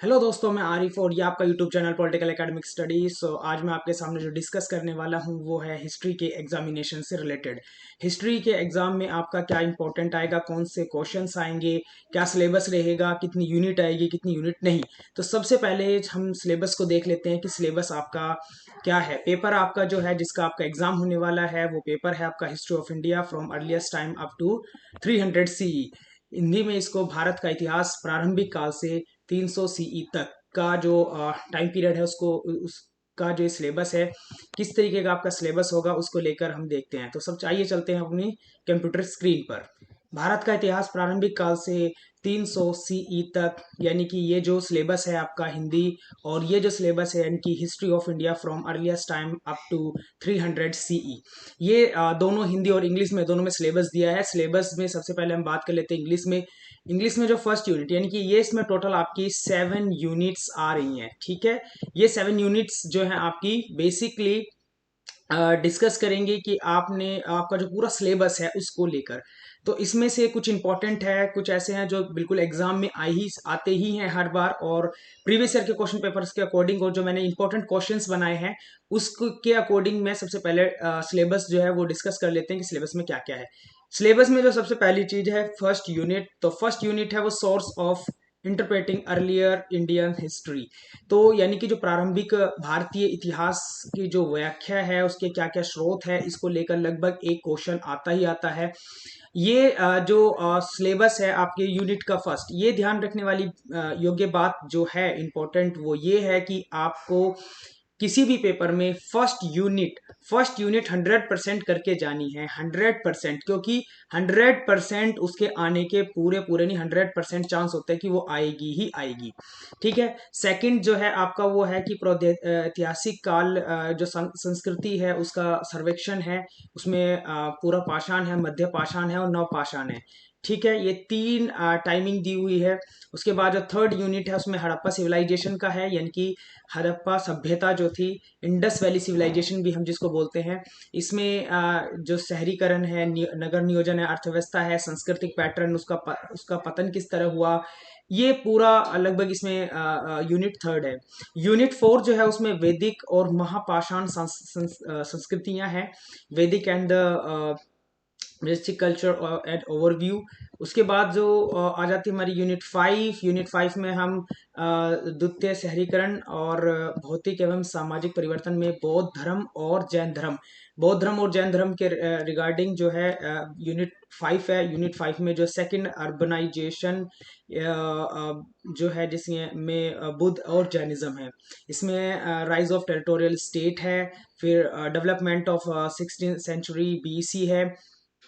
Hello दोस्तों, मैं आरिफ और ये आपका YouTube channel political academic studies. आज मैं आपके सामने जो डिस्कस करने वाला हूँ वो है हिस्ट्री के एग्जामिनेशन से रिलेटेड। हिस्ट्री के एग्जाम में आपका क्या इंपॉर्टेंट आएगा, कौन से क्वेश्चंस आएंगे, क्या सिलेबस रहेगा, कितनी यूनिट आएगी, कितनी यूनिट नहीं। तो सबसे पहले हम सिलेबस को देख लेते हैं कि सिलेबस आपका क्या है। पेपर आपका जो है, जिसका आपका एग्जाम होने वाला है, वो पेपर है आपका history of India from earliest time up to 300 CE. Hindi में इसको भारत का इतिहास प्रारंभिक काल से 300 सीई तक का जो टाइम पीरियड है उसको उसका जो सिलेबस है, किस तरीके का आपका सिलेबस होगा उसको लेकर हम देखते हैं। तो सब चाहिए, चलते हैं अपनी कंप्यूटर स्क्रीन पर। भारत का इतिहास प्रारंभिक काल से 300 सीई तक, यानी कि ये जो सिलेबस है आपका हिंदी, और ये जो सिलेबस है यानी कि history of India from earliest time up to 300 CE, ये दोनों हिंदी और इंग्लिश में, दोनों में सिलेबस दिया है। सिलेबस में सबसे पहले हम बात कर लेते हैं इंग्लिश में। इंग्लिश में जो फर्स्ट यूनिट, यानी कि ये इसमें टोटल आपकी 7 यूनिट्स आ रही हैं, ठीक है। ये 7 यूनिट्स जो है आपकी बेसिकली डिस्कस करेंगे कि आपने आपका जो पूरा सिलेबस है उसको लेकर। तो इसमें से कुछ इंपॉर्टेंट है, कुछ ऐसे हैं जो बिल्कुल एग्जाम में आते ही हैं हर बार, और प्रीवियस ईयर के क्वेश्चन पेपर्स के अकॉर्डिंग, और जो मैंने इंपॉर्टेंट क्वेश्चंस बनाए हैं उसके अकॉर्डिंग मैं सबसे पहले सिलेबस जो है वो डिस्कस कर लेते हैं कि सिलेबस में क्या क्या है। सिलेबस में जो सबसे पहली चीज है फर्स्ट यूनिट, तो फर्स्ट यूनिट है वो source of interpreting earlier Indian history. तो यानी कि जो प्रारंभिक भारतीय इतिहास की जो व्याख्या है, उसके क्या क्या स्रोत है, इसको लेकर लगभग एक क्वेश्चन आता ही आता है। ये जो सिलेबस है आपके यूनिट का फर्स्ट, ये ध्यान रखने वाली योग्य बात जो है इंपॉर्टेंट, वो ये है कि आपको किसी भी पेपर में फर्स्ट यूनिट 100% करके जानी है, 100%, क्योंकि 100% उसके आने के पूरे पूरे नहीं, 100% चांस होता है कि वो आएगी ही आएगी, ठीक है। सेकंड जो है आपका वो है कि ऐतिहासिक काल, जो संस्कृति है उसका सर्वेक्षण है। उसमें पूरा पाषाण है, मध्य पाषाण है और नव पाषाण है, ठीक है। ये तीन टाइमिंग दी हुई है। उसके बाद जो थर्ड यूनिट है उसमें हड़प्पा सिविलाइजेशन का है, यानी कि हड़प्पा सभ्यता जो थी, इंडस वैली सिविलाइजेशन भी हम जिसको बोलते हैं। इसमें जो शहरीकरण है, नगर नियोजन है, अर्थव्यवस्था है, सांस्कृतिक पैटर्न, उसका पतन किस तरह हुआ, ये पूरा लगभग इसमें यूनिट थर्ड है। यूनिट फोर जो है उसमें वैदिक और महापाषाण संस्कृतियां हैं, वैदिक and the basic culture and overview. उसके बाद जो आ जाती है हमारी यूनिट 5 में हम द्वितीय शहरीकरण और भौतिक एवं सामाजिक परिवर्तन में बौद्ध धर्म और जैन धर्म के रिगार्डिंग जो है यूनिट 5 है। यूनिट 5 में जो सेकंड अर्बनाइजेशन जो है, जिसमें बुद्ध और जैनिज्म है। इसमें राइज ऑफ टेरिटोरियल स्टेट है, फिर development of 16th century BC है,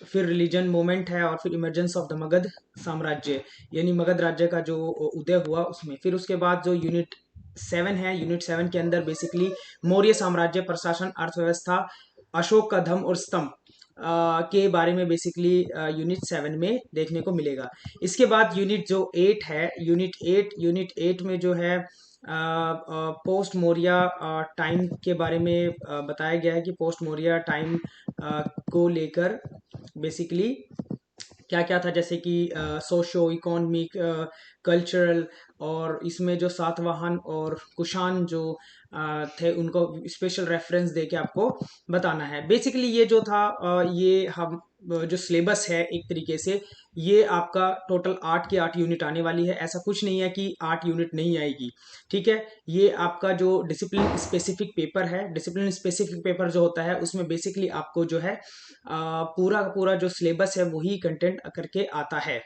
फिर रिलीजन मूवमेंट है, और फिर इमरजेंस ऑफ द मगध साम्राज्य, यानी मगध राज्य का जो उदय हुआ उसमें। फिर उसके बाद जो यूनिट 7 है, यूनिट 7 के अंदर बेसिकली मौर्य साम्राज्य, प्रशासन, अर्थव्यवस्था, अशोक का धम्म और स्तंभ के बारे में बेसिकली यूनिट 7 में देखने को मिलेगा। इसके बाद यूनिट 8 में जो है पोस्ट मौर्य टाइम के बारे में बताया गया है कि पोस्ट मौर्य टाइम को लेकर बेसिकली क्या क्या था, जैसे कि सोशो इकोनॉमिक, कल्चरल, और इसमें जो सातवाहन और कुषाण जो थे उनको स्पेशल रेफरेंस देके आपको बताना है। बेसिकली ये जो था ये हम जो सिलेबस है एक तरीके से, ये आपका टोटल 8 की 8 यूनिट आने वाली है। ऐसा कुछ नहीं है कि 8 यूनिट नहीं आएगी, ठीक है। ये आपका जो डिसिप्लिन स्पेसिफिक पेपर है, डिसिप्लिन स्पेसिफिक पेपर जो होता है उसमें बेसिकली आपको जो है पूरा का पूरा जो सिलेबस है वही कंटेंट करके आता है।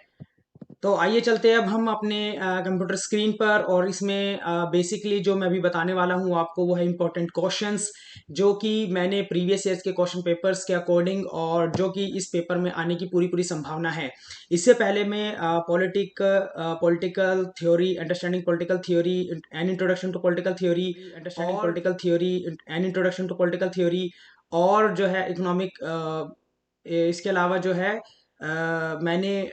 तो आइए चलते हैं अब हम अपने कंप्यूटर स्क्रीन पर, और इसमें बेसिकली जो मैं अभी बताने वाला हूँ आपको वो है इंपॉर्टेंट क्वेश्चंस, जो कि मैंने प्रीवियस ईयर्स के क्वेश्चन पेपर्स के अकॉर्डिंग, और जो कि इस पेपर में आने की पूरी पूरी संभावना है। इससे पहले मैं political theory, understanding political theory and introduction to political theory, और जो है इकोनॉमिक, इसके अलावा जो है मैंने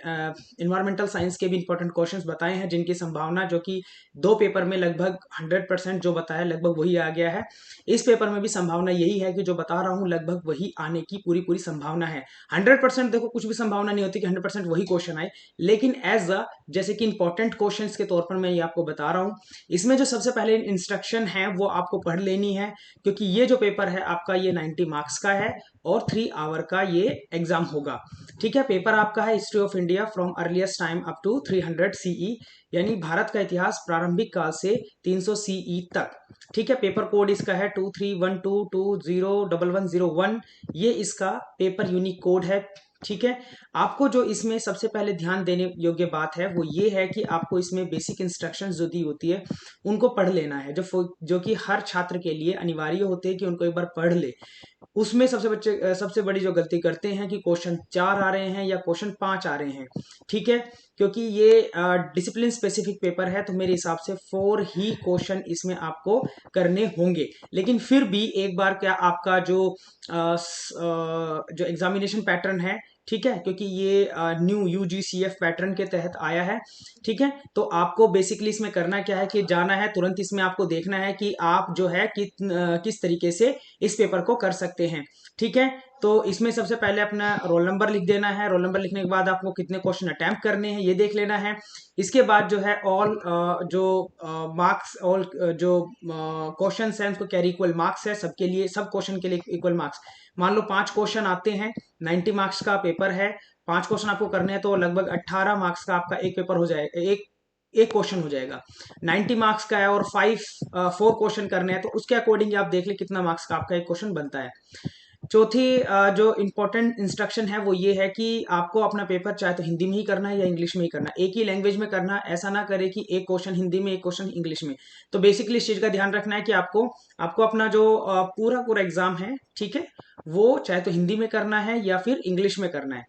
इन्वायरमेंटल साइंस के भी इंपॉर्टेंट क्वेश्चंस बताए हैं जिनकी संभावना, जो कि 2 पेपर में लगभग 100% जो बताया लगभग वही आ गया है। इस पेपर में भी संभावना यही है कि जो बता रहा हूँ लगभग वही आने की पूरी पूरी संभावना है। 100% देखो कुछ भी संभावना नहीं होती कि 100% वही क्वेश्चन आए, लेकिन एज अ जैसे कि इंपॉर्टेंट क्वेश्चन के तौर पर मैं ये आपको बता रहा हूँ। इसमें जो सबसे पहले इंस्ट्रक्शन है वो आपको पढ़ लेनी है, क्योंकि ये जो पेपर है आपका ये 90 मार्क्स का है और 3 आवर का ये एग्जाम होगा। ठीक है, पेपर आपका है history of India from earliest time up to 300 CE, यानी भारत का इतिहास प्रारंभिक काल से 300 सीई तक। ठीक है, पेपर कोड इसका है 2312201101, ये इसका पेपर यूनिक कोड है। ठीक है, आपको जो इसमें सबसे पहले ध्यान देने योग्य बात है वो ये है कि आपको इसमें बेसिक इंस्ट्रक्शंस जो दी होती है उनको पढ़ लेना है, जो कि हर छात्र के लिए अनिवार्य होते हैं कि उनको एक बार पढ़ ले। उसमें सबसे बड़ी जो गलती करते हैं कि क्वेश्चन 4 आ रहे हैं या क्वेश्चन 5 आ रहे हैं। ठीक है, क्योंकि ये डिसिप्लिन स्पेसिफिक पेपर है तो मेरे हिसाब से 4 ही क्वेश्चन इसमें आपको करने होंगे। लेकिन फिर भी एक बार क्या आपका जो एग्जामिनेशन पैटर्न है, ठीक है, क्योंकि ये न्यू यूजीसीएफ पैटर्न के तहत आया है। ठीक है, तो आपको बेसिकली इसमें करना क्या है कि जाना है तुरंत, इसमें आपको देखना है कि आप जो है किस तरीके से इस पेपर को कर सकते हैं। ठीक है, तो इसमें सबसे पहले अपना रोल नंबर लिख देना है। रोल नंबर लिखने के बाद आपको कितने क्वेश्चन अटेम्प्ट करने हैं ये देख लेना है। इसके बाद जो है ऑल जो मार्क्स, ऑल जो क्वेश्चन है उनको कैरी इक्वल मार्क्स है सबके लिए, सब क्वेश्चन के लिए इक्वल मार्क्स। मान लो 5 क्वेश्चन आते हैं, 90 मार्क्स का पेपर है, 5 क्वेश्चन आपको करने हैं तो लगभग 18 मार्क्स का आपका एक पेपर हो जाएगा, एक क्वेश्चन हो जाएगा। 90 मार्क्स का है और 4 क्वेश्चन करने हैं तो उसके अकॉर्डिंग आप देख ले कितना मार्क्स का आपका एक क्वेश्चन बनता है। चौथी जो इम्पोर्टेंट इंस्ट्रक्शन है वो ये है कि आपको अपना पेपर चाहे तो हिंदी में ही करना है या इंग्लिश में ही करना है, एक ही लैंग्वेज में करना है। ऐसा ना करे कि एक क्वेश्चन हिंदी में एक क्वेश्चन इंग्लिश में। तो बेसिकली इस चीज का ध्यान रखना है कि आपको आपको अपना जो पूरा पूरा एग्जाम है, ठीक है, वो चाहे तो हिंदी में करना है या फिर इंग्लिश में करना है।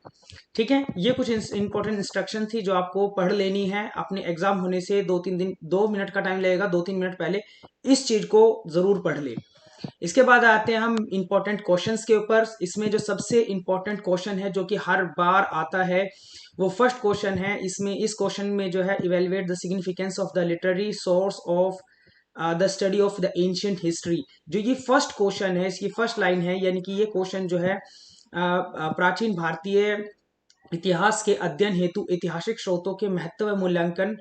ठीक है, ये कुछ इंपॉर्टेंट इंस्ट्रक्शन थी जो आपको पढ़ लेनी है। अपने एग्जाम होने से 2 मिनट का टाइम लगेगा, 2-3 मिनट पहले इस चीज को जरूर पढ़ ले। इसके बाद आते हैं हम इंपॉर्टेंट क्वेश्चंस के ऊपर। इसमें जो सबसे इंपॉर्टेंट क्वेश्चन है जो कि हर बार आता है वो फर्स्ट क्वेश्चन है। इस क्वेश्चन में जो है evaluate the significance of the literary source of the study of the ancient history. जो ये फर्स्ट क्वेश्चन है, इसकी फर्स्ट लाइन है, यानी कि ये क्वेश्चन जो है प्राचीन भारतीय इतिहास के अध्ययन हेतु ऐतिहासिक स्रोतों के महत्व मूल्यांकन,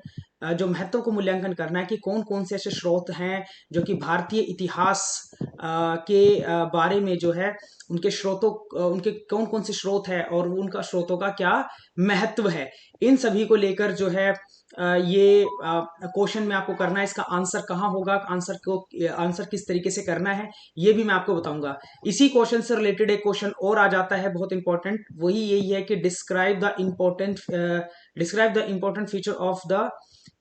जो महत्व को मूल्यांकन करना है कि कौन कौन से ऐसे स्रोत हैं जो कि भारतीय इतिहास के बारे में जो है उनके स्रोतों, उनके कौन कौन से स्रोत है और उनका स्रोतों का क्या महत्व है। इन सभी को लेकर जो है ये क्वेश्चन में आपको करना है। इसका आंसर कहाँ होगा, आंसर किस तरीके से करना है ये भी मैं आपको बताऊंगा। इसी क्वेश्चन से रिलेटेड एक क्वेश्चन और आ जाता है बहुत इंपॉर्टेंट, वही यही है कि describe the important feature of the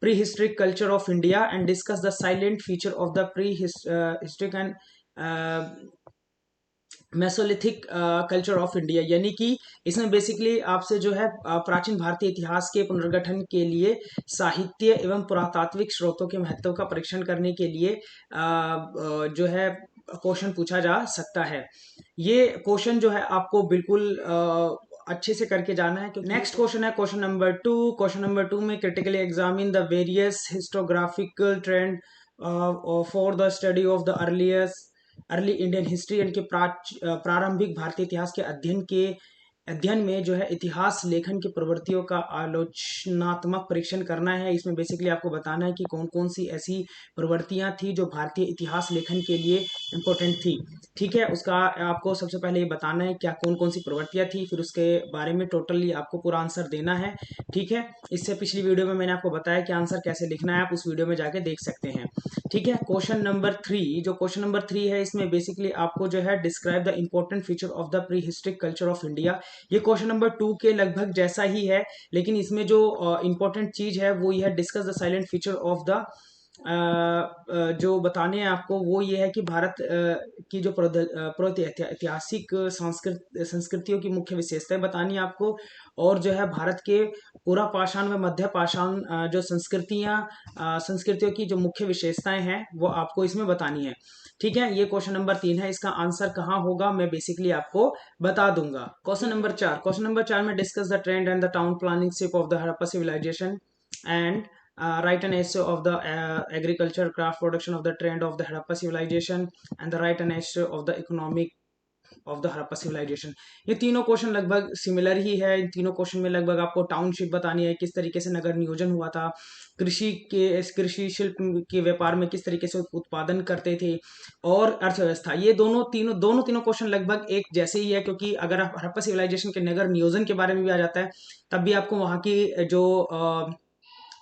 pre historic culture of India and discuss the silent feature of the pre historic and Mesolithic culture of India. यानी कि इसमें बेसिकली आपसे जो है प्राचीन भारतीय इतिहास के पुनर्गठन के लिए साहित्य एवं पुरातात्विक स्रोतों के महत्व का परीक्षण करने के लिए जो है क्वेश्चन पूछा जा सकता है। ये क्वेश्चन जो है आपको बिल्कुल अच्छे से करके जाना है। नेक्स्ट क्वेश्चन है क्वेश्चन नंबर 2। क्वेश्चन नंबर 2 में critically examine the various historiographical trend for the study of the early Indian history, यानी कि प्रारंभिक भारतीय इतिहास के अध्ययन में जो है इतिहास लेखन की प्रवृत्तियों का आलोचनात्मक परीक्षण करना है। इसमें बेसिकली आपको बताना है कि कौन कौन सी ऐसी प्रवृत्तियां थी जो भारतीय इतिहास लेखन के लिए इम्पोर्टेंट थी। ठीक है, उसका आपको सबसे पहले ये बताना है क्या कौन कौन सी प्रवृत्तियां थी, फिर उसके बारे में टोटली आपको पूरा आंसर देना है। ठीक है, इससे पिछली वीडियो में मैंने आपको बताया कि आंसर कैसे लिखना है, आप उस वीडियो में जाके देख सकते हैं। ठीक है, क्वेश्चन नंबर 3, जो क्वेश्चन नंबर 3 है इसमें बेसिकली आपको जो है describe the important feature of the pre historic culture of India. ये क्वेश्चन नंबर 2 के लगभग जैसा ही है, लेकिन इसमें जो इंपॉर्टेंट चीज है वो ये है discuss the silent feature of the जो बताने हैं आपको वो ये है कि भारत की जो ऐतिहासिक संस्कृतियों की मुख्य विशेषताएं बतानी है आपको, और जो है भारत के पूरा पाषाण व मध्य पाषाण जो संस्कृतियों की जो मुख्य विशेषताएं हैं वो आपको इसमें बतानी है। ठीक है, ये क्वेश्चन नंबर 3 है। इसका आंसर कहाँ होगा मैं बेसिकली आपको बता दूंगा। क्वेश्चन नंबर 4 में discuss the trend and the town planning ship of the Harappa civilisation and write an essay of the agriculture craft production of the trend of the Harappa civilization and the write an essay of the economic of the Harappa civilisation. ये तीनों question लगभग similar ही है। इन तीनों question में लगभग आपको township बतानी है, किस तरीके से नगर नियोजन हुआ था, कृषि शिल्प के व्यापार में किस तरीके से उत्पादन करते थे, और अर्थव्यवस्था। ये दोनों तीनों क्वेश्चन लगभग एक जैसे ही है, क्योंकि अगर आप हड़प्पा सिविलाइजेशन के नगर नियोजन के बारे में भी आ जाता है तब भी आपको वहाँ की जो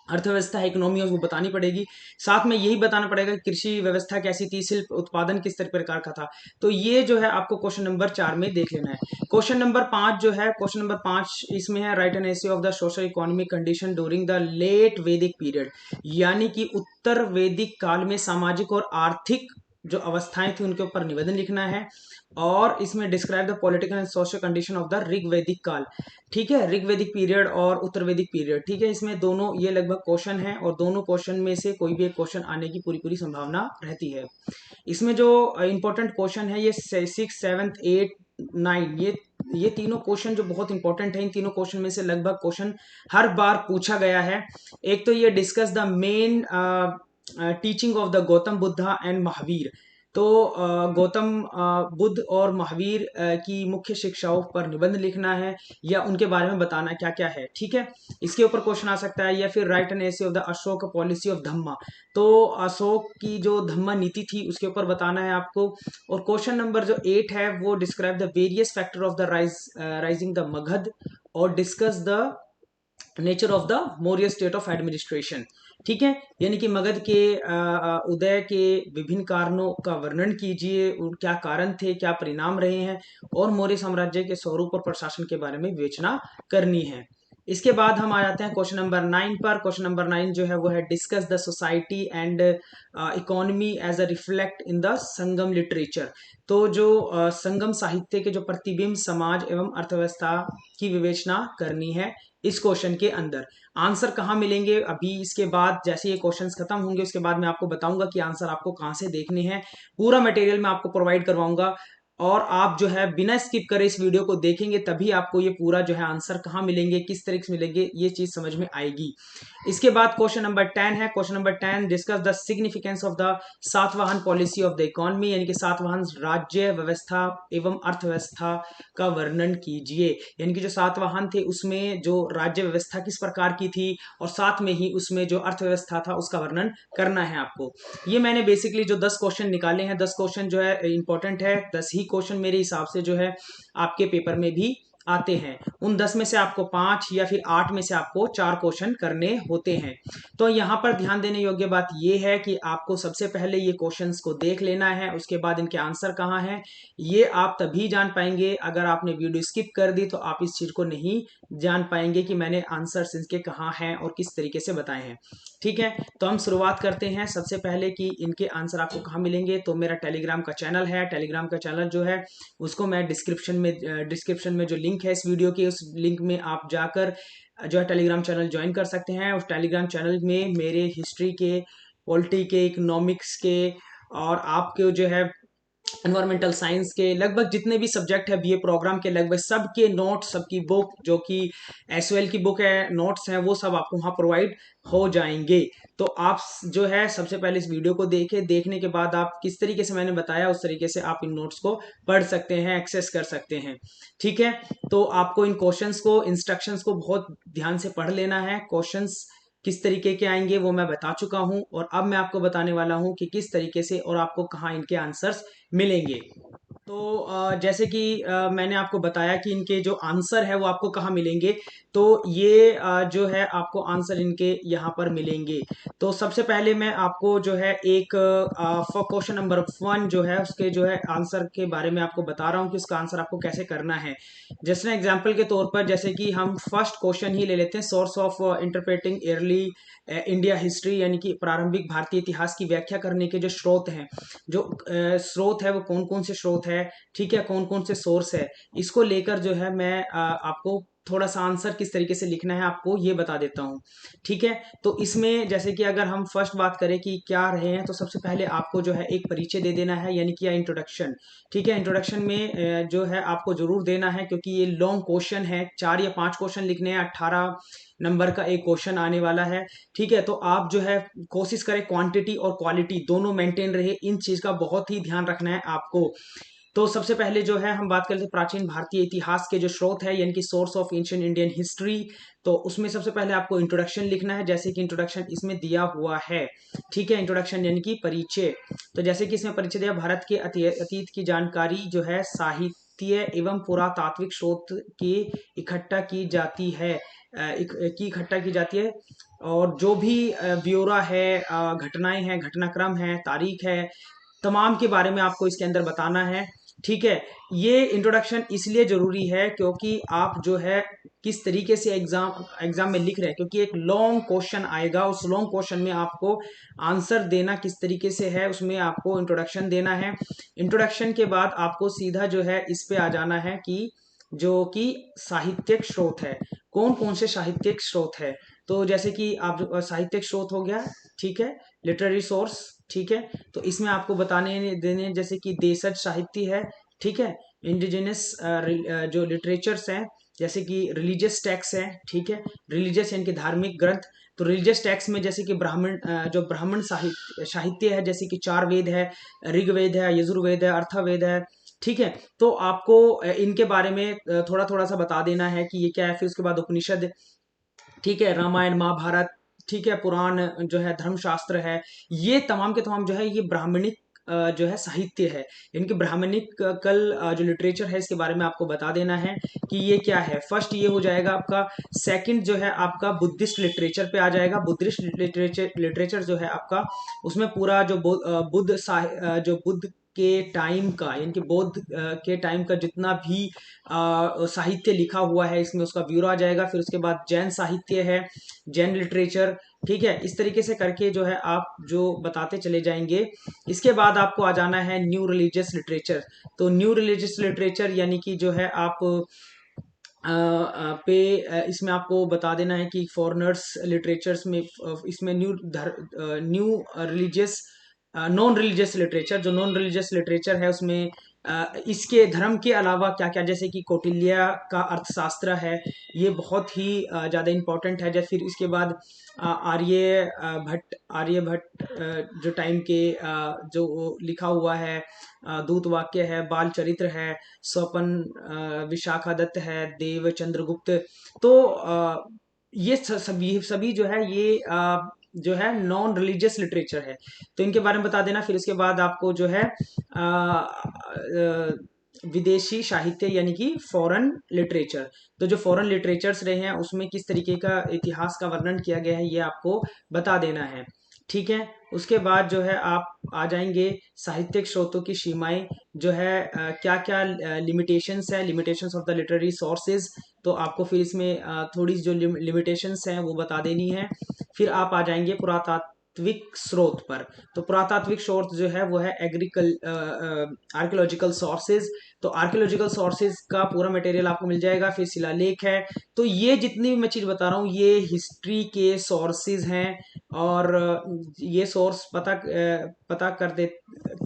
अर्थव्यवस्था है, इकोनॉमी है, वो बतानी पड़ेगी। साथ में यही बताना पड़ेगा कि कृषि व्यवस्था कैसी थी, शिल्प उत्पादन किस प्रकार का था। तो ये जो है आपको क्वेश्चन नंबर 4 में देख लेना है। क्वेश्चन नंबर 5 इसमें है write an essay of the social economic condition during the late Vedic period, यानी कि उत्तर वैदिक काल में सामाजिक और आर्थिक जो अवस्थाएं थी उनके ऊपर निवेदन लिखना है। और इसमें describe the political and social condition of the Rig वैदिक काल। ठीक है, ऋग वैदिक पीरियड और उत्तर वैदिक पीरियड। ठीक है, इसमें दोनों ये लगभग क्वेश्चन है, और दोनों क्वेश्चन में से कोई भी एक क्वेश्चन आने की पूरी पूरी संभावना रहती है। इसमें जो इंपॉर्टेंट क्वेश्चन है ये 6, 7, 8, 9, ये तीनों क्वेश्चन जो बहुत इंपॉर्टेंट है। इन तीनों क्वेश्चन में से लगभग क्वेश्चन हर बार पूछा गया है। एक तो ये discuss the main teaching of the Gautam Buddha and Mahavir. तो गौतम बुद्ध और महावीर की मुख्य शिक्षाओं पर निबंध लिखना है, या उनके बारे में बताना क्या क्या है। ठीक है, इसके ऊपर क्वेश्चन आ सकता है। या फिर write an essay of the Ashoka policy of dhamma. तो अशोक की जो धम्मा नीति थी उसके ऊपर बताना है आपको। और क्वेश्चन नंबर जो 8 है वो describe the various factor of the rising the Magadha, और discuss the nature of the Maurya state of administration. ठीक है, यानी कि मगध के उदय के विभिन्न कारणों का वर्णन कीजिए, क्या कारण थे, क्या परिणाम रहे हैं, और मौर्य साम्राज्य के स्वरूप और प्रशासन के बारे में विवेचना करनी है। इसके बाद हम आ जाते हैं क्वेश्चन नंबर 9 पर। क्वेश्चन नंबर 9 जो है वो है discuss the society and economy as a reflect in the Sangam literature. तो जो संगम साहित्य के जो प्रतिबिंब समाज एवं अर्थव्यवस्था की विवेचना करनी है इस क्वेश्चन के अंदर। आंसर कहाँ मिलेंगे अभी इसके बाद, जैसे ये क्वेश्चंस खत्म होंगे उसके बाद मैं आपको बताऊंगा कि आंसर आपको कहाँ से देखने हैं। पूरा मटेरियल मैं आपको प्रोवाइड करवाऊंगा, और आप जो है बिना स्किप करे इस वीडियो को देखेंगे तभी आपको ये पूरा जो है आंसर कहाँ मिलेंगे, किस तरीके से मिलेंगे, ये चीज समझ में आएगी। इसके बाद क्वेश्चन नंबर 10 है। Question number 10 discuss the significance of the Satavahana policy of the economy, यानी कि सातवाहन राज्य व्यवस्था एवं अर्थव्यवस्था का वर्णन कीजिए। यानी कि जो सातवाहन थे उसमें जो राज्य व्यवस्था किस प्रकार की थी, और साथ में ही उसमें जो अर्थव्यवस्था था उसका वर्णन करना है आपको। ये मैंने बेसिकली जो 10 क्वेश्चन निकाले हैं, 10 क्वेश्चन जो है इंपॉर्टेंट है। 10 ही क्वेश्चन मेरे हिसाब से जो है आपके पेपर में भी आते हैं। उन 10 में से आपको 5 या फिर 8 में से आपको 4 क्वेश्चन करने होते हैं। तो यहाँ पर ध्यान देने योग्य बात यह है कि आपको सबसे पहले ये क्वेश्चंस को देख लेना है, उसके बाद इनके आंसर कहाँ हैं ये आप तभी जान पाएंगे। अगर आपने वीडियो स्किप कर दी तो आप इस चीज को नहीं जान पाएंगे कि मैंने आंसर इनके कहाँ हैं और किस तरीके से बताए हैं। ठीक है, तो हम शुरुआत करते हैं सबसे पहले कि इनके आंसर आपको कहाँ मिलेंगे। तो मेरा टेलीग्राम का चैनल है, टेलीग्राम का चैनल जो है उसको मैं डिस्क्रिप्शन में जो लिंक है इस वीडियो के, उस लिंक में आप जाकर जो है टेलीग्राम चैनल ज्वाइन कर सकते हैं। उस टेलीग्राम चैनल में मेरे हिस्ट्री के, पॉलिटी के, इकोनॉमिक्स के, और आपके जो है एनवायरमेंटल साइंस के लगभग जितने भी सब्जेक्ट है बीए प्रोग्राम के, लगभग सबके नोट्स, सबकी बुक जो कि एसओएल की बुक है, नोट्स हैं, वो सब आपको वहाँ प्रोवाइड हो जाएंगे। तो आप जो है सबसे पहले इस वीडियो को देखने के बाद आप किस तरीके से मैंने बताया उस तरीके से आप इन नोट्स को पढ़ सकते हैं, एक्सेस कर सकते हैं। ठीक है, तो आपको इन क्वेश्चंस को, इंस्ट्रक्शंस को बहुत ध्यान से पढ़ लेना है। क्वेश्चंस किस तरीके के आएंगे वो मैं बता चुका हूं, और अब मैं आपको बताने वाला हूं कि किस तरीके से और आपको कहाँ इनके आंसर्स मिलेंगे। तो जैसे कि मैंने आपको बताया कि इनके जो आंसर है वो आपको कहाँ मिलेंगे। तो ये जो है आपको आंसर इनके यहाँ पर मिलेंगे। तो सबसे पहले मैं आपको जो है एक फॉर क्वेश्चन नंबर 1 जो है उसके जो है आंसर के बारे में आपको बता रहा हूँ कि उसका आंसर आपको कैसे करना है। जैसे एग्जाम्पल के तौर पर जैसे कि हम फर्स्ट क्वेश्चन ही ले लेते हैं, source of interpreting early India history, यानी कि प्रारंभिक भारतीय इतिहास की व्याख्या करने के जो स्रोत हैं, जो स्रोत है वो कौन कौन से स्रोत है, ठीक है, कौन कौन से सोर्स है, इसको लेकर जो है मैं आपको थोड़ा सा आंसर किस तरीके से लिखना है आपको ये बता देता हूँ। ठीक है, तो इसमें जैसे कि अगर हम फर्स्ट बात करें कि क्या रहे हैं, तो सबसे पहले आपको जो है एक परिचय दे देना है, यानी कि इंट्रोडक्शन। ठीक है, इंट्रोडक्शन में जो है आपको जरूर देना है, क्योंकि ये लॉन्ग क्वेश्चन है, 4 या 5 क्वेश्चन लिखने हैं, 18 नंबर का एक क्वेश्चन आने वाला है। ठीक है, तो आप जो है कोशिश करें क्वांटिटी और क्वालिटी दोनों मेंटेन रहे, इन चीज का बहुत ही ध्यान रखना है आपको। तो सबसे पहले जो है हम बात करते हैं प्राचीन भारतीय इतिहास के जो स्रोत है, यानी कि source of ancient Indian history. तो उसमें सबसे पहले आपको इंट्रोडक्शन लिखना है, जैसे कि इंट्रोडक्शन इसमें दिया हुआ है। ठीक है, इंट्रोडक्शन यानी कि परिचय। तो जैसे कि इसमें परिचय दिया, भारत के अतीत की जानकारी जो है साहित्य एवं पुरातात्विक स्रोत की इकट्ठा की जाती है, इकट्ठा की जाती है। और जो भी ब्यौरा है, घटनाएं हैं, घटनाक्रम है, तारीख है, तमाम के बारे में आपको इसके अंदर बताना है। ठीक है, ये इंट्रोडक्शन इसलिए जरूरी है क्योंकि आप जो है किस तरीके से एग्जाम में लिख रहे हैं, क्योंकि एक लॉन्ग क्वेश्चन आएगा, उस लॉन्ग क्वेश्चन में आपको आंसर देना किस तरीके से है, उसमें आपको इंट्रोडक्शन देना है। इंट्रोडक्शन के बाद आपको सीधा जो है इस पे आ जाना है कि जो कि साहित्यिक स्रोत है, कौन कौन से साहित्यिक स्रोत है। तो जैसे कि आप साहित्यिक स्रोत हो गया, ठीक है, लिटरेरी सोर्स, ठीक है, तो इसमें आपको बताने देने जैसे कि देशज साहित्य है, ठीक है, इंडिजिनस जो लिटरेचर्स हैं, जैसे कि रिलीजियस टेक्स्ट है, ठीक है, रिलीजियस यानी कि धार्मिक ग्रंथ। तो रिलीजियस टेक्स्ट में जैसे कि ब्राह्मण जो ब्राह्मण साहित्य है, जैसे कि 4 वेद है, ऋग्वेद है, यजुर्वेद है, अर्थवेद है। ठीक है, तो आपको इनके बारे में थोड़ा थोड़ा सा बता देना है कि ये क्या है। फिर उसके बाद उपनिषद, ठीक है, रामायण महाभारत, ठीक है, पुराण जो है, धर्मशास्त्र है, ये तमाम के तमाम जो है ये ब्राह्मणिक जो है साहित्य है। इनके ब्राह्मणिक कल जो लिटरेचर है इसके बारे में आपको बता देना है कि ये क्या है। फर्स्ट ये हो जाएगा आपका। सेकंड जो है आपका बुद्धिस्ट लिटरेचर पे आ जाएगा। बुद्धिस्ट लिटरेचर जो है आपका, उसमें पूरा जो जो बुद्ध के टाइम का, यानी कि बौद्ध के टाइम का जितना भी साहित्य लिखा हुआ है, इसमें उसका ब्यूरो आ जाएगा। फिर उसके बाद जैन साहित्य है, जैन लिटरेचर, ठीक है, इस तरीके से करके जो है आप जो बताते चले जाएंगे। इसके बाद आपको आ जाना है न्यू रिलीजियस लिटरेचर। तो न्यू रिलीजियस लिटरेचर यानी कि जो है आप इसमें आपको बता देना है कि फॉरेनर्स लिटरेचर्स में इसमें new religious non religious literature, जो नॉन रिलीजियस लिटरेचर है उसमें इसके धर्म के अलावा क्या क्या, जैसे कि कौटिल्य का अर्थशास्त्र है, ये बहुत ही ज़्यादा इम्पोर्टेंट है। जैसे फिर इसके बाद आर्य भट्ट जो टाइम के जो लिखा हुआ है, दूत वाक्य है, बाल चरित्र है, स्वपन, विशाखादत्त है, देव चंद्रगुप्त। तो ये सभी सभी जो है ये जो है नॉन रिलीजियस लिटरेचर है, तो इनके बारे में बता देना। फिर इसके बाद आपको जो है विदेशी साहित्य यानी कि फॉरेन लिटरेचर। तो जो फॉरेन लिटरेचर्स रहे हैं उसमें किस तरीके का इतिहास का वर्णन किया गया है ये आपको बता देना है। ठीक है, उसके बाद जो है आप आ जाएंगे साहित्यिक स्रोतों की सीमाएं, जो है क्या क्या लिमिटेशंस है, limitations of the literary sources. तो आपको फिर इसमें थोड़ी जो लिमिटेशंस हैं वो बता देनी है। फिर आप आ जाएंगे पुरातात्विक स्रोत पर। तो पुरातात्विक स्रोत जो है वो है आर्कियोलॉजिकल सोर्सेज। तो आर्कियोलॉजिकल सोर्सेज का पूरा मटेरियल आपको मिल जाएगा। फिर शिलालेख है। तो ये जितनी भी मैं चीज बता रहा हूँ ये हिस्ट्री के सोर्सेज हैं, और ये सोर्स पता कर दे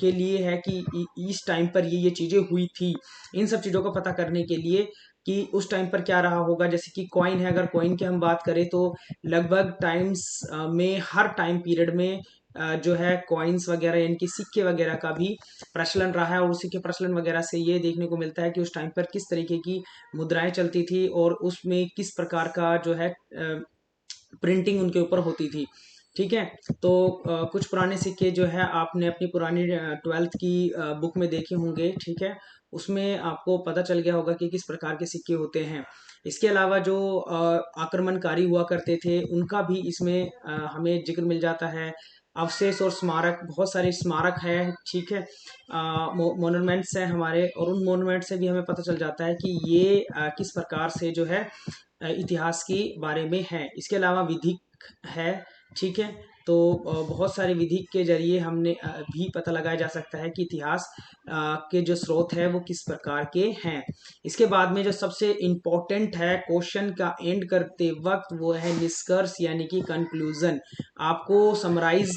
के लिए है कि इस टाइम पर ये चीजें हुई थी। इन सब चीजों को पता करने के लिए कि उस टाइम पर क्या रहा होगा। जैसे कि कॉइन है, अगर कॉइन की हम बात करें तो लगभग टाइम्स में हर टाइम पीरियड में जो है कॉइन्स वगैरह यानी कि सिक्के वगैरह का भी प्रचलन रहा है, और उसी के प्रचलन वगैरह से ये देखने को मिलता है कि उस टाइम पर किस तरीके की मुद्राएं चलती थी और उसमें किस प्रकार का जो है प्रिंटिंग उनके ऊपर होती थी। ठीक है। तो कुछ पुराने सिक्के जो है आपने अपनी पुरानी 12th की बुक में देखे होंगे, ठीक है। उसमें आपको पता चल गया होगा कि किस प्रकार के सिक्के होते हैं। इसके अलावा जो आक्रमणकारी हुआ करते थे उनका भी इसमें हमें जिक्र मिल जाता है। अवशेष और स्मारक, बहुत सारे स्मारक है, ठीक है, मोनूमेंट्स हैं हमारे, और उन मोनूमेंट से भी हमें पता चल जाता है कि ये किस प्रकार से जो है इतिहास के बारे में है। इसके अलावा विधिक है, ठीक है। तो बहुत सारे विधि के जरिए हमने भी पता लगाया जा सकता है कि इतिहास के जो स्रोत है वो किस प्रकार के हैं। इसके बाद में जो सबसे इम्पोर्टेंट है क्वेश्चन का एंड करते वक्त, वो है निष्कर्ष यानी कि कंक्लूजन। आपको समराइज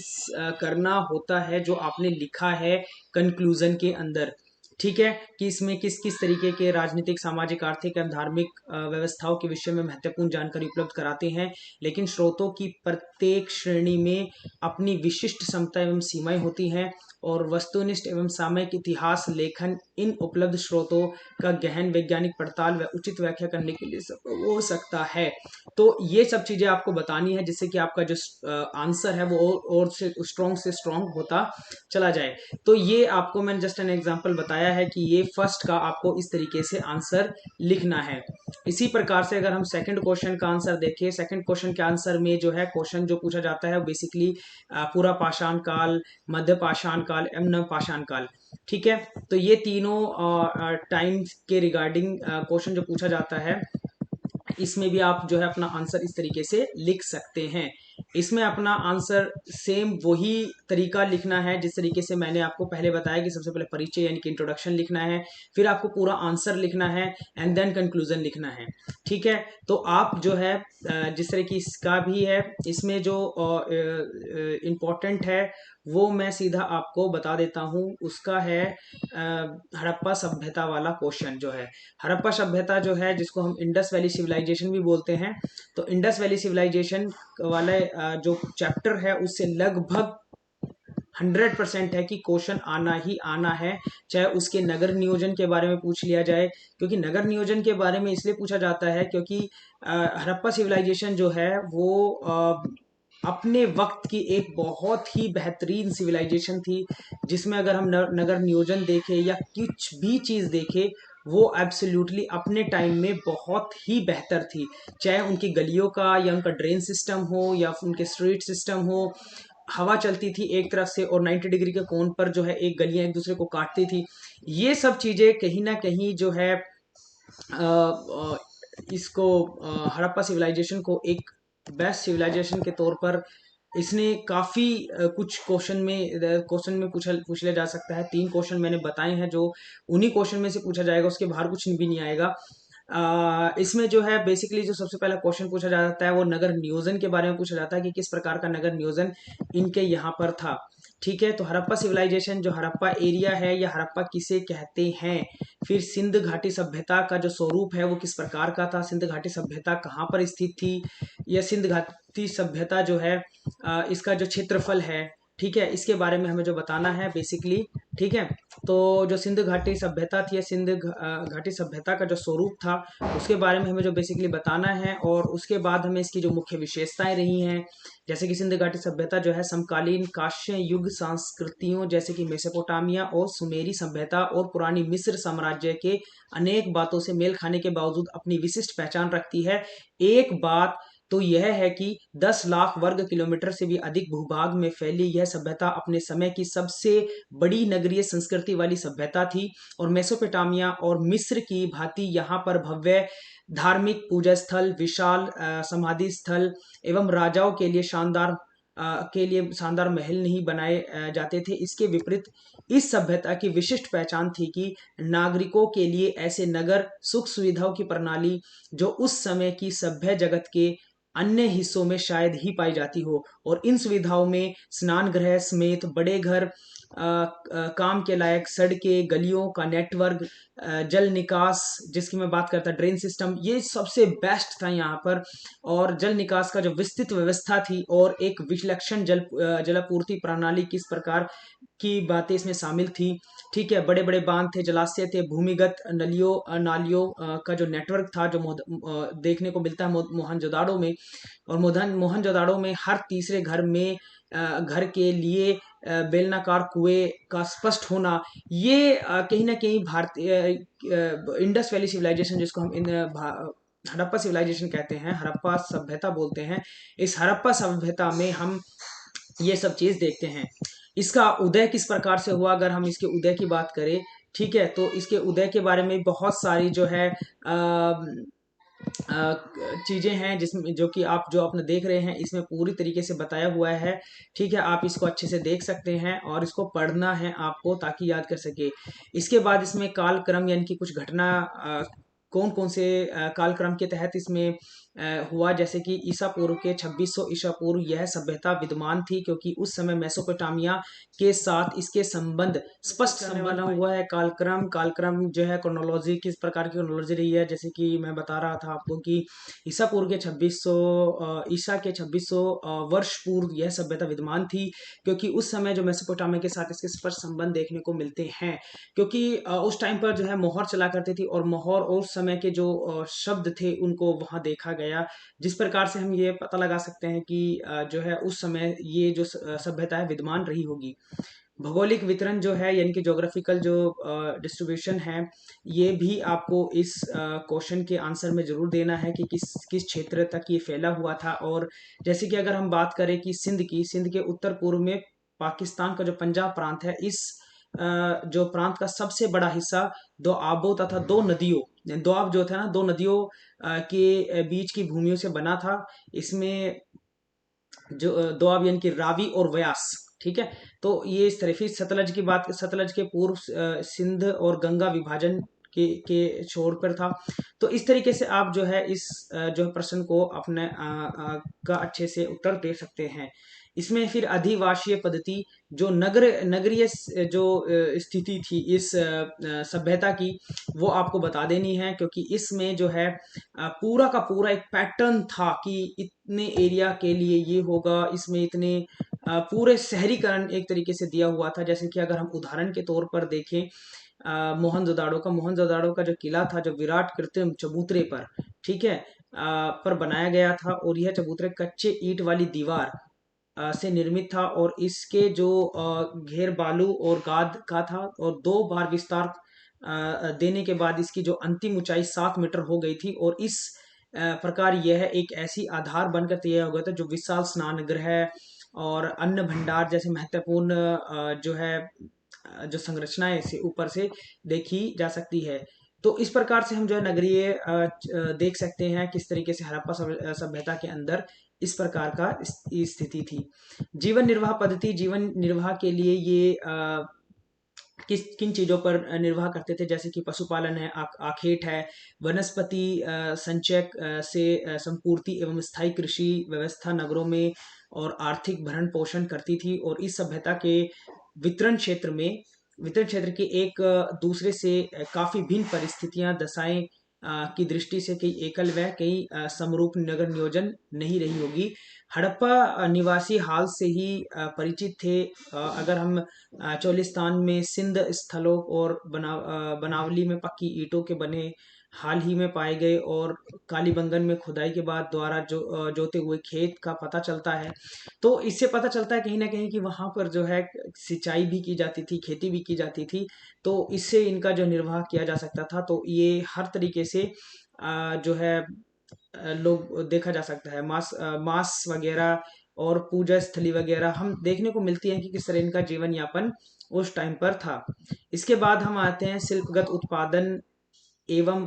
करना होता है जो आपने लिखा है कंक्लूजन के अंदर, ठीक है, कि इसमें किस किस तरीके के राजनीतिक, सामाजिक, आर्थिक एवं धार्मिक व्यवस्थाओं के विषय में महत्वपूर्ण जानकारी उपलब्ध कराते हैं। लेकिन स्रोतों की प्रत्येक श्रेणी में अपनी विशिष्ट क्षमता एवं सीमाएं होती हैं, और वस्तुनिष्ठ एवं सामयिक इतिहास लेखन इन उपलब्ध स्रोतों का गहन वैज्ञानिक पड़ताल व उचित व्याख्या करने के लिए हो सकता है। तो ये सब चीजें आपको बतानी है जिससे कि आपका जो आंसर है वो और से स्ट्रॉन्ग होता चला जाए। तो ये आपको मैंने जस्ट एन एग्जांपल बताया है कि ये फर्स्ट का आपको इस तरीके से आंसर लिखना है। इसी प्रकार से अगर हम सेकंड क्वेश्चन का आंसर देखें, सेकंड क्वेश्चन के आंसर में जो है क्वेश्चन जो पूछा जाता है बेसिकली पूरा पाषाण काल, मध्य पाषाण काल एवं नव पाषाण काल, ठीक है। तो ये तीनों टाइम के रिगार्डिंग क्वेश्चन जो पूछा जाता है, इसमें भी आप जो है अपना आंसर इस तरीके से लिख सकते हैं। इसमें अपना आंसर सेम वही तरीका लिखना है जिस तरीके से मैंने आपको पहले बताया कि सबसे पहले परिचय यानी कि इंट्रोडक्शन लिखना है, फिर आपको पूरा आंसर लिखना है एंड देन कंक्लूजन लिखना है, ठीक है। तो आप जो है जिस तरह की इसका भी है, इसमें जो इम्पोर्टेंट है वो मैं सीधा आपको बता देता हूँ। उसका है हड़प्पा सभ्यता वाला क्वेश्चन जो है। हड़प्पा सभ्यता जो है, जिसको हम इंडस वैली सिविलाइजेशन भी बोलते हैं, तो इंडस वैली सिविलाइजेशन वाले जो चैप्टर है उससे लगभग 100% है कि क्वेश्चन आना ही आना है, चाहे उसके नगर नियोजन के बारे में पूछ लिया जाए। क्योंकि नगर नियोजन के बारे में इसलिए पूछा जाता है क्योंकि हड़प्पा सिविलाइजेशन जो है वो अपने वक्त की एक बहुत ही बेहतरीन सिविलाइजेशन थी, जिसमें अगर हम नगर नियोजन देखें या कुछ भी चीज़ देखें, वो एब्सोल्युटली अपने टाइम में बहुत ही बेहतर थी। चाहे उनकी गलियों का या उनका ड्रेन सिस्टम हो या उनके स्ट्रीट सिस्टम हो, हवा चलती थी एक तरफ से और 90 डिग्री के कोण पर जो है एक गलियां एक दूसरे को काटती थी। ये सब चीजें कहीं ना कहीं जो है इसको हड़प्पा सिविलाइजेशन को एक बेस्ट सिविलाइजेशन के तौर पर इसने काफी कुछ क्वेश्चन में पूछ लिया जा सकता है। 3 क्वेश्चन मैंने बताए हैं जो उन्हीं क्वेश्चन में से पूछा जाएगा, उसके बाहर कुछ भी नहीं आएगा। इसमें जो है बेसिकली जो सबसे पहला क्वेश्चन पूछा जाता है वो नगर नियोजन के बारे में पूछा जाता है कि किस प्रकार का नगर नियोजन इनके यहाँ पर था, ठीक है। तो हड़प्पा सिविलाइजेशन, जो हड़प्पा एरिया है या हड़प्पा किसे कहते हैं, फिर सिंध घाटी सभ्यता का जो स्वरूप है वो किस प्रकार का था, सिंध घाटी सभ्यता कहाँ पर स्थित थी, या सिंध घाटी सभ्यता जो है इसका जो क्षेत्रफल है, ठीक है, इसके बारे में हमें जो बताना है बेसिकली, ठीक है। तो जो सिंध घाटी सभ्यता थी या सिंध घाटी सभ्यता का जो स्वरूप था उसके बारे में हमें जो बेसिकली बताना है, और उसके बाद हमें इसकी जो मुख्य विशेषताएं रही हैं, जैसे कि सिंध घाटी सभ्यता जो है समकालीन कांस्य युग संस्कृतियों जैसे कि मेसोपोटामिया और सुमेरी सभ्यता और पुरानी मिस्र साम्राज्य के अनेक बातों से मेल खाने के बावजूद अपनी विशिष्ट पहचान रखती है। एक बात तो यह है कि 10 लाख वर्ग किलोमीटर से भी अधिक भूभाग में फैली यह सभ्यता अपने समय की सबसे बड़ी नगरीय संस्कृति वाली सभ्यता थी, और मेसोपोटामिया और मिस्र की भांति यहाँ पर भव्य धार्मिक पूजा स्थल, विशाल समाधि स्थल एवं राजाओं के लिए शानदार महल नहीं बनाए जाते थे। इसके विपरीत इस सभ्यता की विशिष्ट पहचान थी कि नागरिकों के लिए ऐसे नगर, सुख सुविधाओं की प्रणाली जो उस समय की सभ्य जगत के अन्य हिस्सों में शायद ही पाई जाती हो, और इन सुविधाओं में स्नान गृह समेत बड़े घर, काम के लायक सड़कें, गलियों का नेटवर्क, जल निकास जिसकी मैं बात करता, ड्रेन सिस्टम, ये सबसे बेस्ट था यहाँ पर। और जल निकास का जो विस्तृत व्यवस्था थी और एक विलक्षण जलापूर्ति प्रणाली किस प्रकार की बातें इसमें शामिल थी। ठीक है, बड़े बड़े बांध थे, जलाशय थे, भूमिगत नलियों नालियों का जो नेटवर्क था जो देखने को मिलता है मोहनजोदाड़ो में। और मोहनजोदाड़ो में हर तीसरे घर में घर के लिए बेलनाकार कुएं का स्पष्ट होना, ये कहीं ना कहीं भारतीय इंडस वैली सिविलाइजेशन जिसको हम हड़प्पा सिविलाइजेशन कहते हैं, हड़प्पा सभ्यता बोलते हैं, इस हड़प्पा सभ्यता में हम ये सब चीज देखते हैं। इसका उदय किस प्रकार से हुआ, अगर हम इसके उदय की बात करें, ठीक है, तो इसके उदय के बारे में बहुत सारी जो है चीजें हैं जिसमें जो आपने देख रहे हैं इसमें पूरी तरीके से बताया हुआ है। ठीक है, आप इसको अच्छे से देख सकते हैं और इसको पढ़ना है आपको ताकि याद कर सके। इसके बाद इसमें कालक्रम यानी कि कुछ घटना कौन कौन से कालक्रम के तहत इसमें हुआ, जैसे कि ईसा पूर्व के 2600 ईसा पूर्व यह सभ्यता विद्यमान थी, क्योंकि उस समय मेसोपोटामिया के साथ इसके संबंध स्पष्ट संबंध हुआ है। कालक्रम जो है क्रोनोलॉजी, किस प्रकार की क्रोनोलॉजी रही है, जैसे कि मैं बता रहा था आपको कि ईसा पूर्व के 2600 वर्ष पूर्व यह सभ्यता विद्यमान थी, क्योंकि उस समय जो मेसोपोटामिया के साथ इसके स्पष्ट संबंध देखने को मिलते हैं। क्योंकि उस टाइम पर जो है मोहर चला करती थी और मोहर और उस समय के जो शब्द थे उनको वहां देखा गया, जिस प्रकार से हम ये पता लगा सकते हैं कि जो है उस समय ये जो सभ्यता है विद्यमान रही होगी। भौगोलिक वितरण जो है यानी कि ज्योग्राफिकल जो डिस्ट्रीब्यूशन है, ये भी आपको इस क्वेश्चन के आंसर में जरूर देना है कि किस किस क्षेत्र तक ये फैला हुआ था। और जैसे कि अगर हम बात करें कि सिंध के उत्तर पूर्व में पाकिस्तान का जो पंजाब प्रांत है, इस जो प्रांत का सबसे बड़ा हिस्सा दो आबों तथा दो नदियों, दोआब जो था ना, दो नदियों के बीच की भूमियों से बना था। इसमें जो दोआब यानी कि रावी और व्यास, ठीक है, तो ये इस तरह। फिर सतलज के पूर्व सिंध और गंगा विभाजन के छोर पर था। तो इस तरीके से आप जो है इस जो प्रश्न को अपने का अच्छे से उत्तर दे सकते हैं। इसमें फिर अधिवासीय पद्धति, जो नगरीय जो स्थिति थी इस सभ्यता की, वो आपको बता देनी है, क्योंकि इसमें जो है पूरा का पूरा एक पैटर्न था कि इतने एरिया के लिए ये होगा, इसमें इतने पूरे शहरीकरण एक तरीके से दिया हुआ था। जैसे कि अगर हम उदाहरण के तौर पर देखें, मोहनजोदाड़ो का जो किला था, जो विराट कृत्रिम चबूतरे पर, ठीक है, पर बनाया गया था, और यह चबूतरे कच्चे ईंट वाली दीवार से निर्मित था, और इसके जो घेर बालू और गाद का था, और 2 बार विस्तार देने के बाद इसकी जो अंतिम ऊंचाई 7 मीटर हो गई थी। और इस प्रकार यह एक ऐसी आधार बनकर तैयार हो गया था जो विशाल स्नान गृह और अन्न भंडार जैसे महत्वपूर्ण जो है जो संरचनाएं से ऊपर से देखी जा सकती है। तो इस प्रकार से हम जो है नगरीय देख सकते हैं किस तरीके से हड़प्पा सभ्यता के अंदर इस प्रकार का स्थिति थी। जीवन निर्वाह पद्धति, जीवन निर्वाह के लिए ये किन चीजों पर निर्वाह करते थे, जैसे कि पशुपालन है, आखेट है, वनस्पति संचय से संपूर्ति एवं स्थायी कृषि व्यवस्था नगरों में, और आर्थिक भरण पोषण करती थी। और इस सभ्यता के वितरण क्षेत्र की एक दूसरे से काफी भिन्न परिस्थितियां दशाएं की दृष्टि से कई एकल व कई समरूप नगर नियोजन नहीं रही होगी। हड़प्पा निवासी हाल से ही परिचित थे। अगर हम चोलिस्तान में सिंध स्थलों और बनावली में पक्की ईंटों के बने हाल ही में पाए गए, और कालीबंगन में खुदाई के बाद द्वारा जोते हुए खेत का पता चलता है। तो इससे पता चलता है कहीं ना कहीं कि वहां पर जो है सिंचाई भी की जाती थी, खेती भी की जाती थी, तो इससे इनका जो निर्वाह किया जा सकता था। तो ये हर तरीके से जो है लोग देखा जा सकता है। मांस वगैरह और पूजा स्थली वगैरह हम देखने को मिलती है कि किस तरह इनका जीवन यापन उस टाइम पर था। इसके बाद हम आते हैं शिल्पगत उत्पादन एवं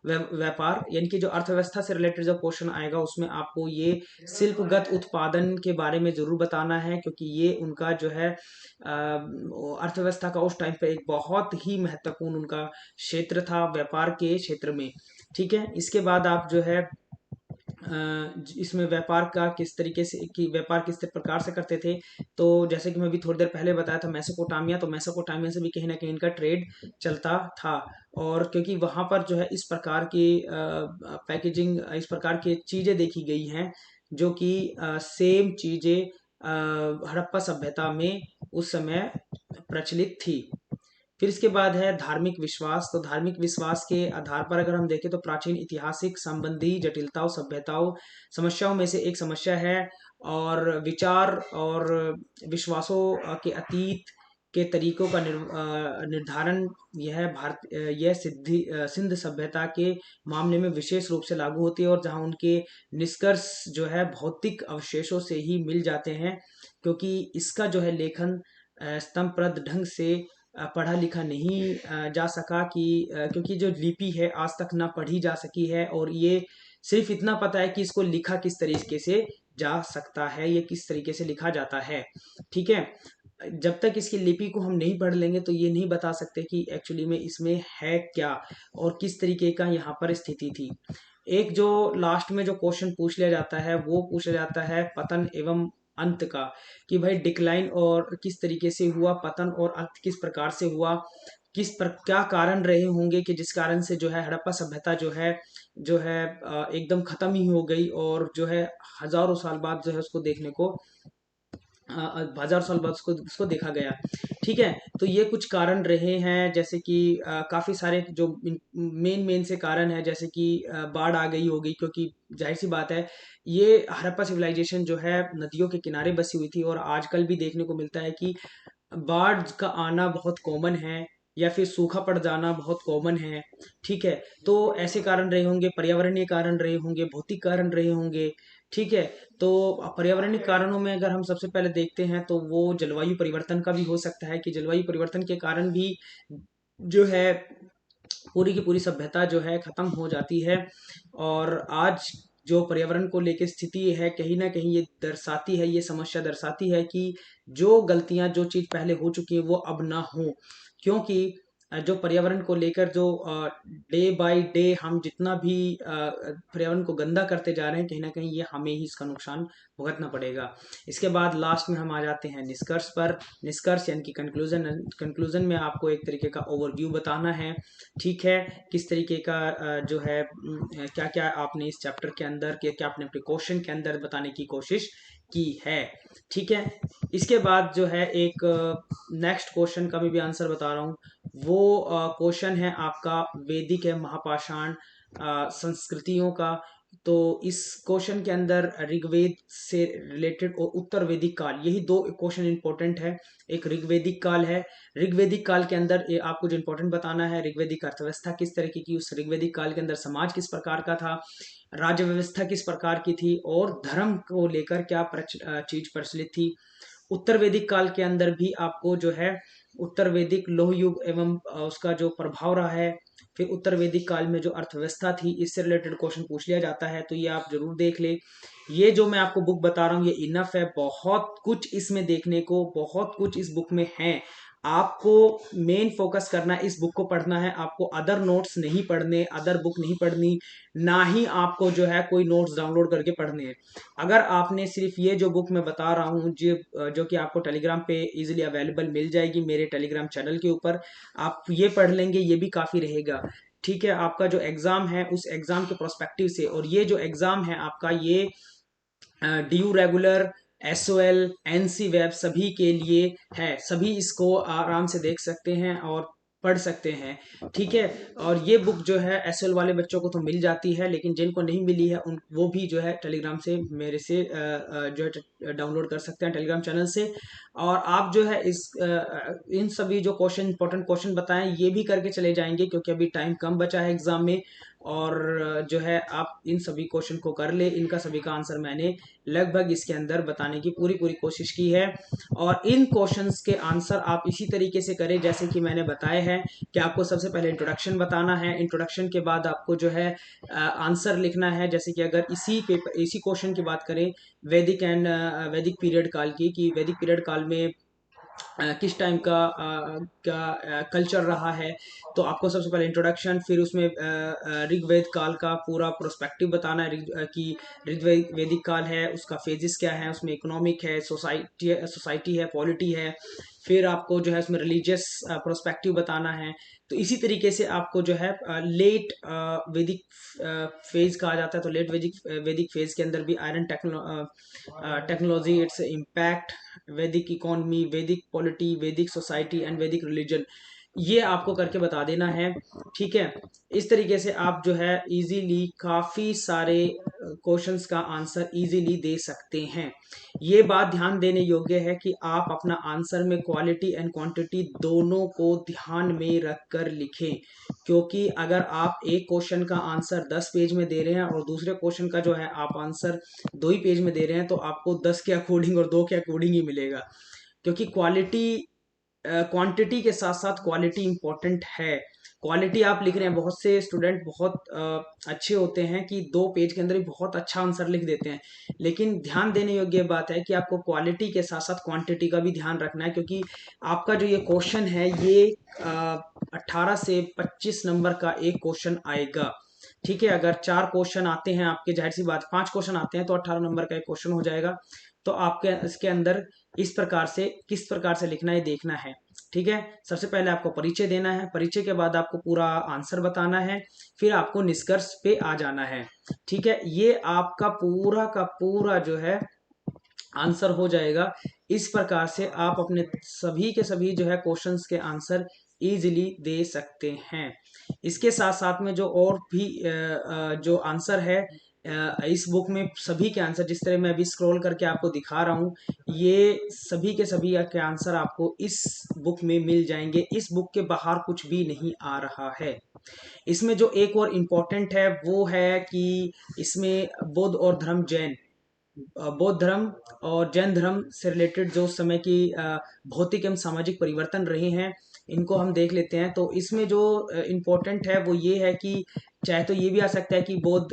व्यापार, यानी कि जो अर्थव्यवस्था से रिलेटेड जो क्वेश्चन आएगा उसमें आपको ये शिल्पगत उत्पादन के बारे में जरूर बताना है, क्योंकि ये उनका जो है अर्थव्यवस्था का उस टाइम पे एक बहुत ही महत्वपूर्ण उनका क्षेत्र था व्यापार के क्षेत्र में। ठीक है, इसके बाद आप जो है इसमें व्यापार का किस तरीके से कि व्यापार किस प्रकार से करते थे। तो जैसे कि मैं अभी थोड़ी देर पहले बताया था मेसोपोटामिया, तो मेसोपोटामिया से भी कहीं ना कहीं इनका ट्रेड चलता था। और क्योंकि वहाँ पर जो है इस प्रकार की पैकेजिंग, इस प्रकार की चीज़ें देखी गई हैं जो कि सेम चीज़ें हड़प्पा सभ्यता में उस समय प्रचलित थी। फिर इसके बाद है धार्मिक विश्वास। तो धार्मिक विश्वास के आधार पर अगर हम देखें तो प्राचीन ऐतिहासिक संबंधी जटिलताओं, सभ्यताओं, समस्याओं में से एक समस्या है। और विचार और विश्वासों के अतीत के तरीकों का निर्धारण यह यह सिंध सभ्यता के मामले में विशेष रूप से लागू होती है, और जहां उनके निष्कर्ष जो है भौतिक अवशेषों से ही मिल जाते हैं, क्योंकि इसका जो है लेखन स्तंभप्रद ढंग से पढ़ा लिखा नहीं जा सका, कि क्योंकि जो लिपि है आज तक ना पढ़ी जा सकी है, और ये सिर्फ इतना पता है कि इसको लिखा किस तरीके से जा सकता है, ये किस तरीके से लिखा जाता है। ठीक है, जब तक इसकी लिपि को हम नहीं पढ़ लेंगे तो ये नहीं बता सकते कि एक्चुअली में इसमें है क्या और किस तरीके का यहाँ पर स्थिति थी। एक जो लास्ट में जो क्वेश्चन पूछ लिया जाता है वो पूछा जाता है पतन एवं अंत का, कि भाई डिक्लाइन और किस तरीके से हुआ, पतन और अंत किस प्रकार से हुआ, क्या कारण रहे होंगे कि जिस कारण से जो है हड़प्पा सभ्यता जो है एकदम खत्म ही हो गई, और जो है हजारों साल बाद जो है उसको देखने को 1000 साल बाद उसको देखा गया। ठीक है, तो ये कुछ कारण रहे हैं, जैसे कि काफी सारे जो मेन मेन से कारण है, जैसे कि बाढ़ आ गई होगी, क्योंकि जाहिर सी बात है ये हड़प्पा सिविलाइजेशन जो है नदियों के किनारे बसी हुई थी, और आजकल भी देखने को मिलता है कि बाढ़ का आना बहुत कॉमन है, या फिर सूखा पड़ जाना बहुत कॉमन है। ठीक है, तो ऐसे कारण रहे होंगे, पर्यावरणीय कारण रहे होंगे, भौतिक कारण रहे होंगे। ठीक है, तो पर्यावरणीय कारणों में अगर हम सबसे पहले देखते हैं तो वो जलवायु परिवर्तन का भी हो सकता है, कि जलवायु परिवर्तन के कारण भी जो है पूरी की पूरी सभ्यता जो है खत्म हो जाती है। और आज जो पर्यावरण को लेकर स्थिति है, कहीं ना कहीं ये दर्शाती है, ये समस्या दर्शाती है कि जो गलतियां, जो चीज पहले हो चुकी है वो अब ना हो। क्योंकि जो पर्यावरण को लेकर जो डे बाय डे हम जितना भी पर्यावरण को गंदा करते जा रहे हैं, कहीं ना कहीं ये हमें ही इसका नुकसान भुगतना पड़ेगा। इसके बाद लास्ट में हम आ जाते हैं निष्कर्ष पर। निष्कर्ष यानी कि कंक्लूजन। कंक्लूजन में आपको एक तरीके का ओवरव्यू बताना है। ठीक है, किस तरीके का जो है क्या क्या आपने इस चैप्टर के अंदर, क्या क्या आपने अपने क्वेश्चन के अंदर बताने की कोशिश की है। ठीक है, इसके बाद जो है एक नेक्स्ट क्वेश्चन का भी आंसर बता रहा हूँ। वो क्वेश्चन है आपका वैदिक है महापाषाण संस्कृतियों का। तो इस क्वेश्चन के अंदर ऋग्वेद से रिलेटेड और उत्तर वैदिक काल, यही दो क्वेश्चन इंपॉर्टेंट है। एक ऋग्वेदिक काल है, ऋग्वेदिक काल के अंदर ये आपको जो इंपॉर्टेंट बताना है, ऋग्वेदिक अर्थव्यवस्था किस तरीके की, उस ऋग्वेदिक काल के अंदर समाज किस प्रकार का था, राज्य व्यवस्था किस प्रकार की थी, और धर्म को लेकर क्या चीज प्रचलित थी। उत्तर वैदिक काल के अंदर भी आपको जो है उत्तर वैदिक लोह युग एवं उसका जो प्रभाव रहा है, फिर उत्तर वैदिक काल में जो अर्थव्यवस्था थी, इससे रिलेटेड क्वेश्चन पूछ लिया जाता है, तो ये आप जरूर देख ले। ये जो मैं आपको बुक बता रहा हूँ ये इनफ है, बहुत कुछ इसमें देखने को, बहुत कुछ इस बुक में है। आपको मेन फोकस करना है, इस बुक को पढ़ना है, आपको अदर नोट्स नहीं पढ़ने, अदर बुक नहीं पढ़नी, ना ही आपको जो है कोई नोट्स डाउनलोड करके पढ़ने हैं। अगर आपने सिर्फ ये जो बुक मैं बता रहा हूँ जो कि आपको टेलीग्राम पे इजीली अवेलेबल मिल जाएगी मेरे टेलीग्राम चैनल के ऊपर, आप ये पढ़ लेंगे, ये भी काफ़ी रहेगा। ठीक है, आपका जो एग्ज़ाम है उस एग्ज़ाम के प्रोस्पेक्टिव से, और ये जो एग्ज़ाम है आपका ये D regular, SOL, NC web सभी के लिए है, सभी इसको आराम से देख सकते हैं और पढ़ सकते हैं। ठीक है, और ये बुक जो है SOL वाले बच्चों को तो मिल जाती है, लेकिन जिनको नहीं मिली है उन वो भी जो है टेलीग्राम से मेरे से जो है डाउनलोड कर सकते हैं टेलीग्राम चैनल से। और आप जो है इन सभी जो क्वेश्चन, इंपॉर्टेंट क्वेश्चन बताएं, ये भी करके चले जाएंगे, क्योंकि अभी टाइम कम बचा है एग्जाम में। और जो है आप इन सभी क्वेश्चन को कर ले, इनका सभी का आंसर मैंने लगभग इसके अंदर बताने की पूरी पूरी कोशिश की है। और इन क्वेश्चंस के आंसर आप इसी तरीके से करें जैसे कि मैंने बताया है, कि आपको सबसे पहले इंट्रोडक्शन बताना है, इंट्रोडक्शन के बाद आपको जो है आंसर लिखना है। जैसे कि अगर इसी क्वेश्चन की बात करें वैदिक पीरियड काल की, कि वैदिक पीरियड काल में किस टाइम का कल्चर रहा है। तो आपको सबसे पहले इंट्रोडक्शन, फिर उसमें ऋग्वेद काल का पूरा प्रोस्पेक्टिव बताना है, कि ऋग्वेदिक काल है उसका फेजेस क्या है, उसमें इकोनॉमिक है, सोसाइटी है, पॉलिटी है। फिर आपको जो है उसमें रिलीजियस प्रोस्पेक्टिव बताना है। तो इसी तरीके से आपको जो है लेट वैदिक फेज कहा जाता है। तो लेट वैदिक फेज के अंदर भी आयरन टेक्नोलॉजी, इट्स इम्पैक्ट, वैदिक इकोनॉमी, वैदिक पॉलिटी, वैदिक सोसाइटी एंड वैदिक रिलीजन, ये आपको करके बता देना है। ठीक है, इस तरीके से आप जो है इजीली काफी सारे क्वेश्चंस का आंसर इजीली दे सकते हैं। ये बात ध्यान देने योग्य है कि आप अपना आंसर में क्वालिटी एंड क्वांटिटी दोनों को ध्यान में रखकर लिखें, क्योंकि अगर आप एक क्वेश्चन का आंसर 10 पेज में दे रहे हैं और दूसरे क्वेश्चन का जो है आप आंसर 2 ही पेज में दे रहे हैं, तो आपको 10 के अकॉर्डिंग और 2 के अकॉर्डिंग ही मिलेगा। क्योंकि क्वालिटी, क्वांटिटी के साथ साथ क्वालिटी इंपॉर्टेंट है। क्वालिटी आप लिख रहे हैं, बहुत से स्टूडेंट बहुत अच्छे होते हैं कि 2 पेज के अंदर ही बहुत अच्छा आंसर लिख देते हैं, लेकिन ध्यान देने योग्य बात है कि आपको क्वालिटी के साथ साथ क्वांटिटी का भी ध्यान रखना है। क्योंकि आपका जो ये क्वेश्चन है, ये 18 से 25 नंबर का एक क्वेश्चन आएगा। ठीक है, अगर 4 क्वेश्चन आते हैं आपके, जाहिर सी बात 5 क्वेश्चन आते हैं तो 18 नंबर का एक क्वेश्चन हो जाएगा। तो आपके इसके अंदर इस प्रकार से, किस प्रकार से लिखना है देखना है। ठीक है, सबसे पहले आपको परिचय देना है, परिचय के बाद आपको पूरा आंसर बताना है, फिर आपको निष्कर्ष पे आ जाना है। ठीक है, ये आपका पूरा का पूरा जो है आंसर हो जाएगा। इस प्रकार से आप अपने सभी के सभी जो है क्वेश्चंस के आंसर इजीली दे सकते हैं। इसके साथ साथ में जो और भी जो आंसर है इस बुक में, सभी के आंसर जिस तरह मैं अभी स्क्रॉल करके आपको दिखा रहा हूँ, ये सभी के सभी के आंसर आपको इस बुक में मिल जाएंगे। इस बुक के बाहर कुछ भी नहीं आ रहा है। इसमें जो एक और इम्पोर्टेंट है वो है कि इसमें बौद्ध और धर्म, जैन, बौद्ध धर्म और जैन धर्म से रिलेटेड जो उस समय की भौतिक एवं सामाजिक परिवर्तन रहे हैं, इनको हम देख लेते हैं। तो इसमें जो इम्पोर्टेंट है वो ये है कि चाहे तो ये भी आ सकता है कि बौद्ध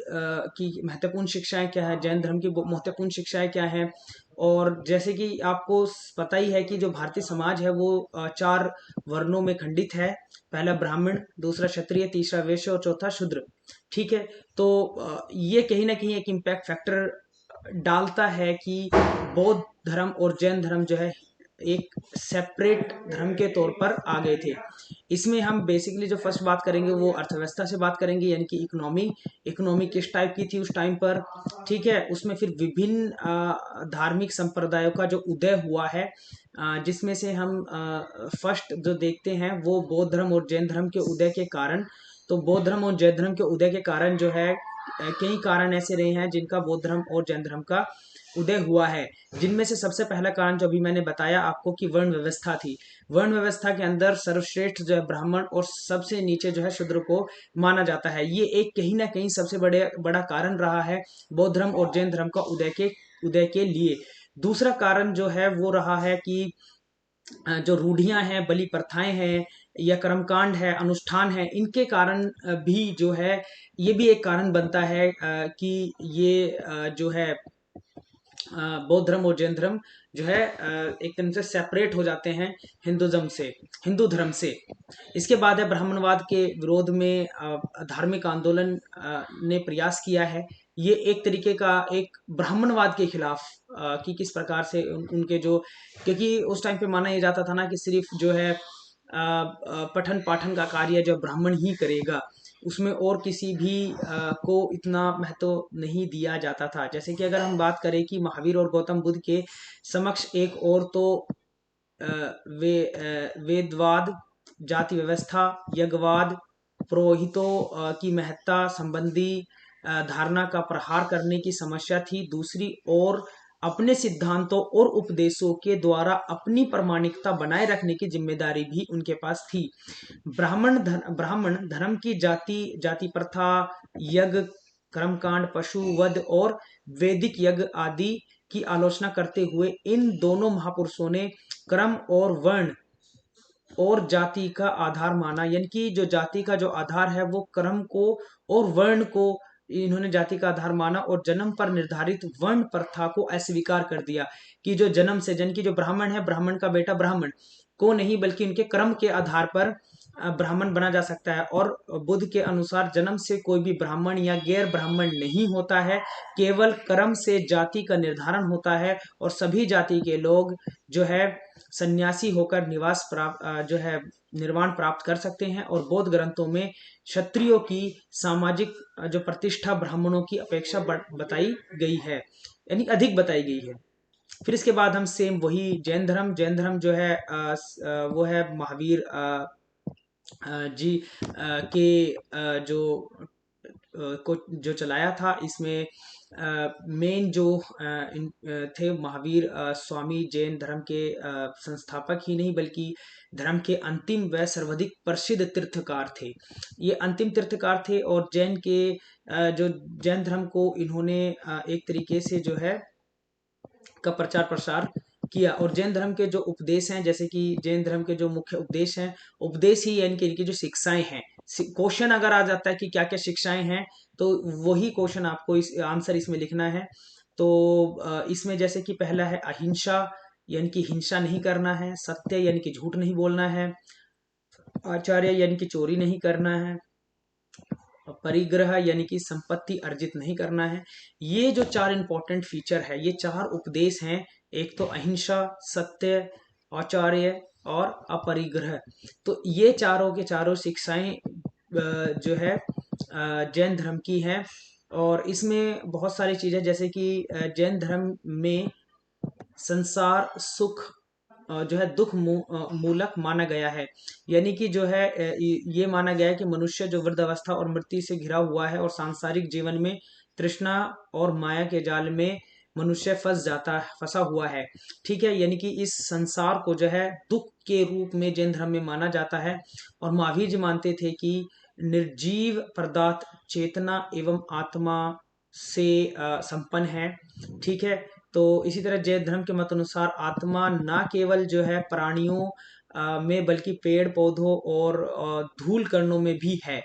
की महत्वपूर्ण शिक्षाएं क्या है, जैन धर्म की महत्वपूर्ण शिक्षाएं क्या है। और जैसे कि आपको पता ही है कि जो भारतीय समाज है वो 4 वर्णों में खंडित है। पहला ब्राह्मण, दूसरा क्षत्रिय, तीसरा वैश्य और चौथा शूद्र। ठीक है, तो ये कहीं ना कहीं एक इम्पैक्ट फैक्टर डालता है कि बौद्ध धर्म और जैन धर्म जो है एक सेपरेट धर्म के तौर पर आ गए थे। इसमें हम बेसिकली जो फर्स्ट बात करेंगे वो अर्थव्यवस्था से बात करेंगे, यानी कि इकोनॉमी, इकोनॉमी किस टाइप की थी उस टाइम पर। ठीक है, उसमें फिर विभिन्न धार्मिक संप्रदायों का जो उदय हुआ है, जिसमें से हम फर्स्ट जो देखते हैं वो बौद्ध धर्म और जैन धर्म के उदय के कारण। तो बौद्ध धर्म और जैन धर्म के उदय के कारण जो है कई कारण ऐसे रहे हैं जिनका बौद्ध धर्म और जैन धर्म का उदय हुआ है। जिनमें से सबसे पहला कारण जो अभी मैंने बताया आपको कि वर्ण व्यवस्था थी। वर्ण व्यवस्था के अंदर सर्वश्रेष्ठ जो है ब्राह्मण और सबसे नीचे जो है शूद्र को माना जाता है। ये एक कहीं ना कहीं सबसे बड़ा कारण रहा है बौद्ध धर्म और जैन धर्म का उदय के लिए। दूसरा कारण जो है वो रहा है कि जो रूढ़ियां हैं, बलि प्रथाएं हैं, या कर्मकांड है, अनुष्ठान है, इनके कारण भी जो है ये भी एक कारण बनता है कि ये जो है बौद्ध धर्म और जैन धर्म जो है एक तरह से सेपरेट हो जाते हैं हिंदू धर्म से। इसके बाद है ब्राह्मणवाद के विरोध में धार्मिक आंदोलन ने प्रयास किया है। ये एक तरीके का एक ब्राह्मणवाद के खिलाफ कि किस प्रकार से उनके जो, क्योंकि उस टाइम पे माना यह जाता था ना कि सिर्फ जो है पठन पाठन का कार्य जो ब्राह्मण ही करेगा, उसमें और किसी भी को इतना महत्व नहीं दिया जाता था। जैसे कि अगर हम बात करें कि महावीर और गौतम बुद्ध के समक्ष एक और तो वेदवाद, जाति व्यवस्था, यज्ञवाद, पुरोहितों की महत्ता संबंधी धारणा का प्रहार करने की समस्या थी। दूसरी ओर अपने सिद्धांतों और उपदेशों के द्वारा अपनी प्रामाणिकता बनाए रखने की जिम्मेदारी भी उनके पास थी। ब्राह्मण धर्म की जाति जाति प्रथा, यज्ञ, कर्मकांड, पशु वध और वैदिक यज्ञ आदि की आलोचना करते हुए इन दोनों महापुरुषों ने क्रम और वर्ण और जाति का आधार माना, यानी कि जो जाति का जो आधार है वो क्रम को और वर्ण को इन्होंने जाति का आधार माना और जन्म पर निर्धारित वर्ण प्रथा को अस्वीकार कर दिया कि जो जन्म से जन की जो ब्राह्मण है, ब्राह्मण का बेटा ब्राह्मण को नहीं बल्कि उनके कर्म के आधार पर ब्राह्मण बना जा सकता है। और बुद्ध के अनुसार जन्म से कोई भी ब्राह्मण या गैर ब्राह्मण नहीं होता है, केवल कर्म से जाति का निर्धारण होता है और सभी जाति के लोग जो है सन्यासी होकर निवास प्राप्त जो है निर्वाण प्राप्त कर सकते हैं। और बौद्ध ग्रंथों में क्षत्रियों की सामाजिक जो प्रतिष्ठा ब्राह्मणों की अपेक्षा बताई गई है, यानी अधिक बताई गई है। फिर इसके बाद हम सेम वही जैन धर्म जो है वो है महावीर जी के जो को जो चलाया था। इसमें मेन जो थे महावीर स्वामी जैन धर्म के संस्थापक ही नहीं बल्कि धर्म के अंतिम व सर्वाधिक प्रसिद्ध तीर्थकार थे। ये अंतिम तीर्थकार थे और जैन के जो जैन धर्म को इन्होंने एक तरीके से जो है का प्रचार प्रसार किया। और जैन धर्म के जो उपदेश हैं, जैसे कि जैन धर्म के जो मुख्य उपदेश हैं, उपदेश ही यानी कि इनकी जो शिक्षाएं हैं, क्वेश्चन अगर आ जाता है कि क्या क्या शिक्षाएं हैं तो वही क्वेश्चन आपको इस आंसर इसमें लिखना है। तो इसमें जैसे कि पहला है अहिंसा, यानी कि हिंसा नहीं करना है। सत्य यानी कि झूठ नहीं बोलना है। आचार्य यानी कि चोरी नहीं करना है। परिग्रह यानी कि संपत्ति अर्जित नहीं करना है। ये जो चार इंपॉर्टेंट फीचर है, ये चार उपदेश हैं। एक तो अहिंसा, सत्य, आचार्य और अपरिग्रह। तो ये चारों के चारों शिक्षाएं जो है जैन धर्म की हैं। और इसमें बहुत सारी चीजें जैसे कि जैन धर्म में संसार सुख जो है दुख मूलक माना गया है। यानी कि जो है ये माना गया है कि मनुष्य जो वृद्धावस्था और मृत्यु से घिरा हुआ है और सांसारिक जीवन में तृष्णा और माया के जाल में मनुष्य फंसा हुआ है। ठीक है, यानी कि इस संसार को जो है दुख के रूप में जैन धर्म में माना जाता है। और महावीर जी मानते थे कि निर्जीव पदार्थ चेतना एवं आत्मा से संपन्न है। ठीक है, तो इसी तरह जैन धर्म के मत अनुसार आत्मा ना केवल जो है प्राणियों में बल्कि पेड़ पौधों और धूल कणों में भी है।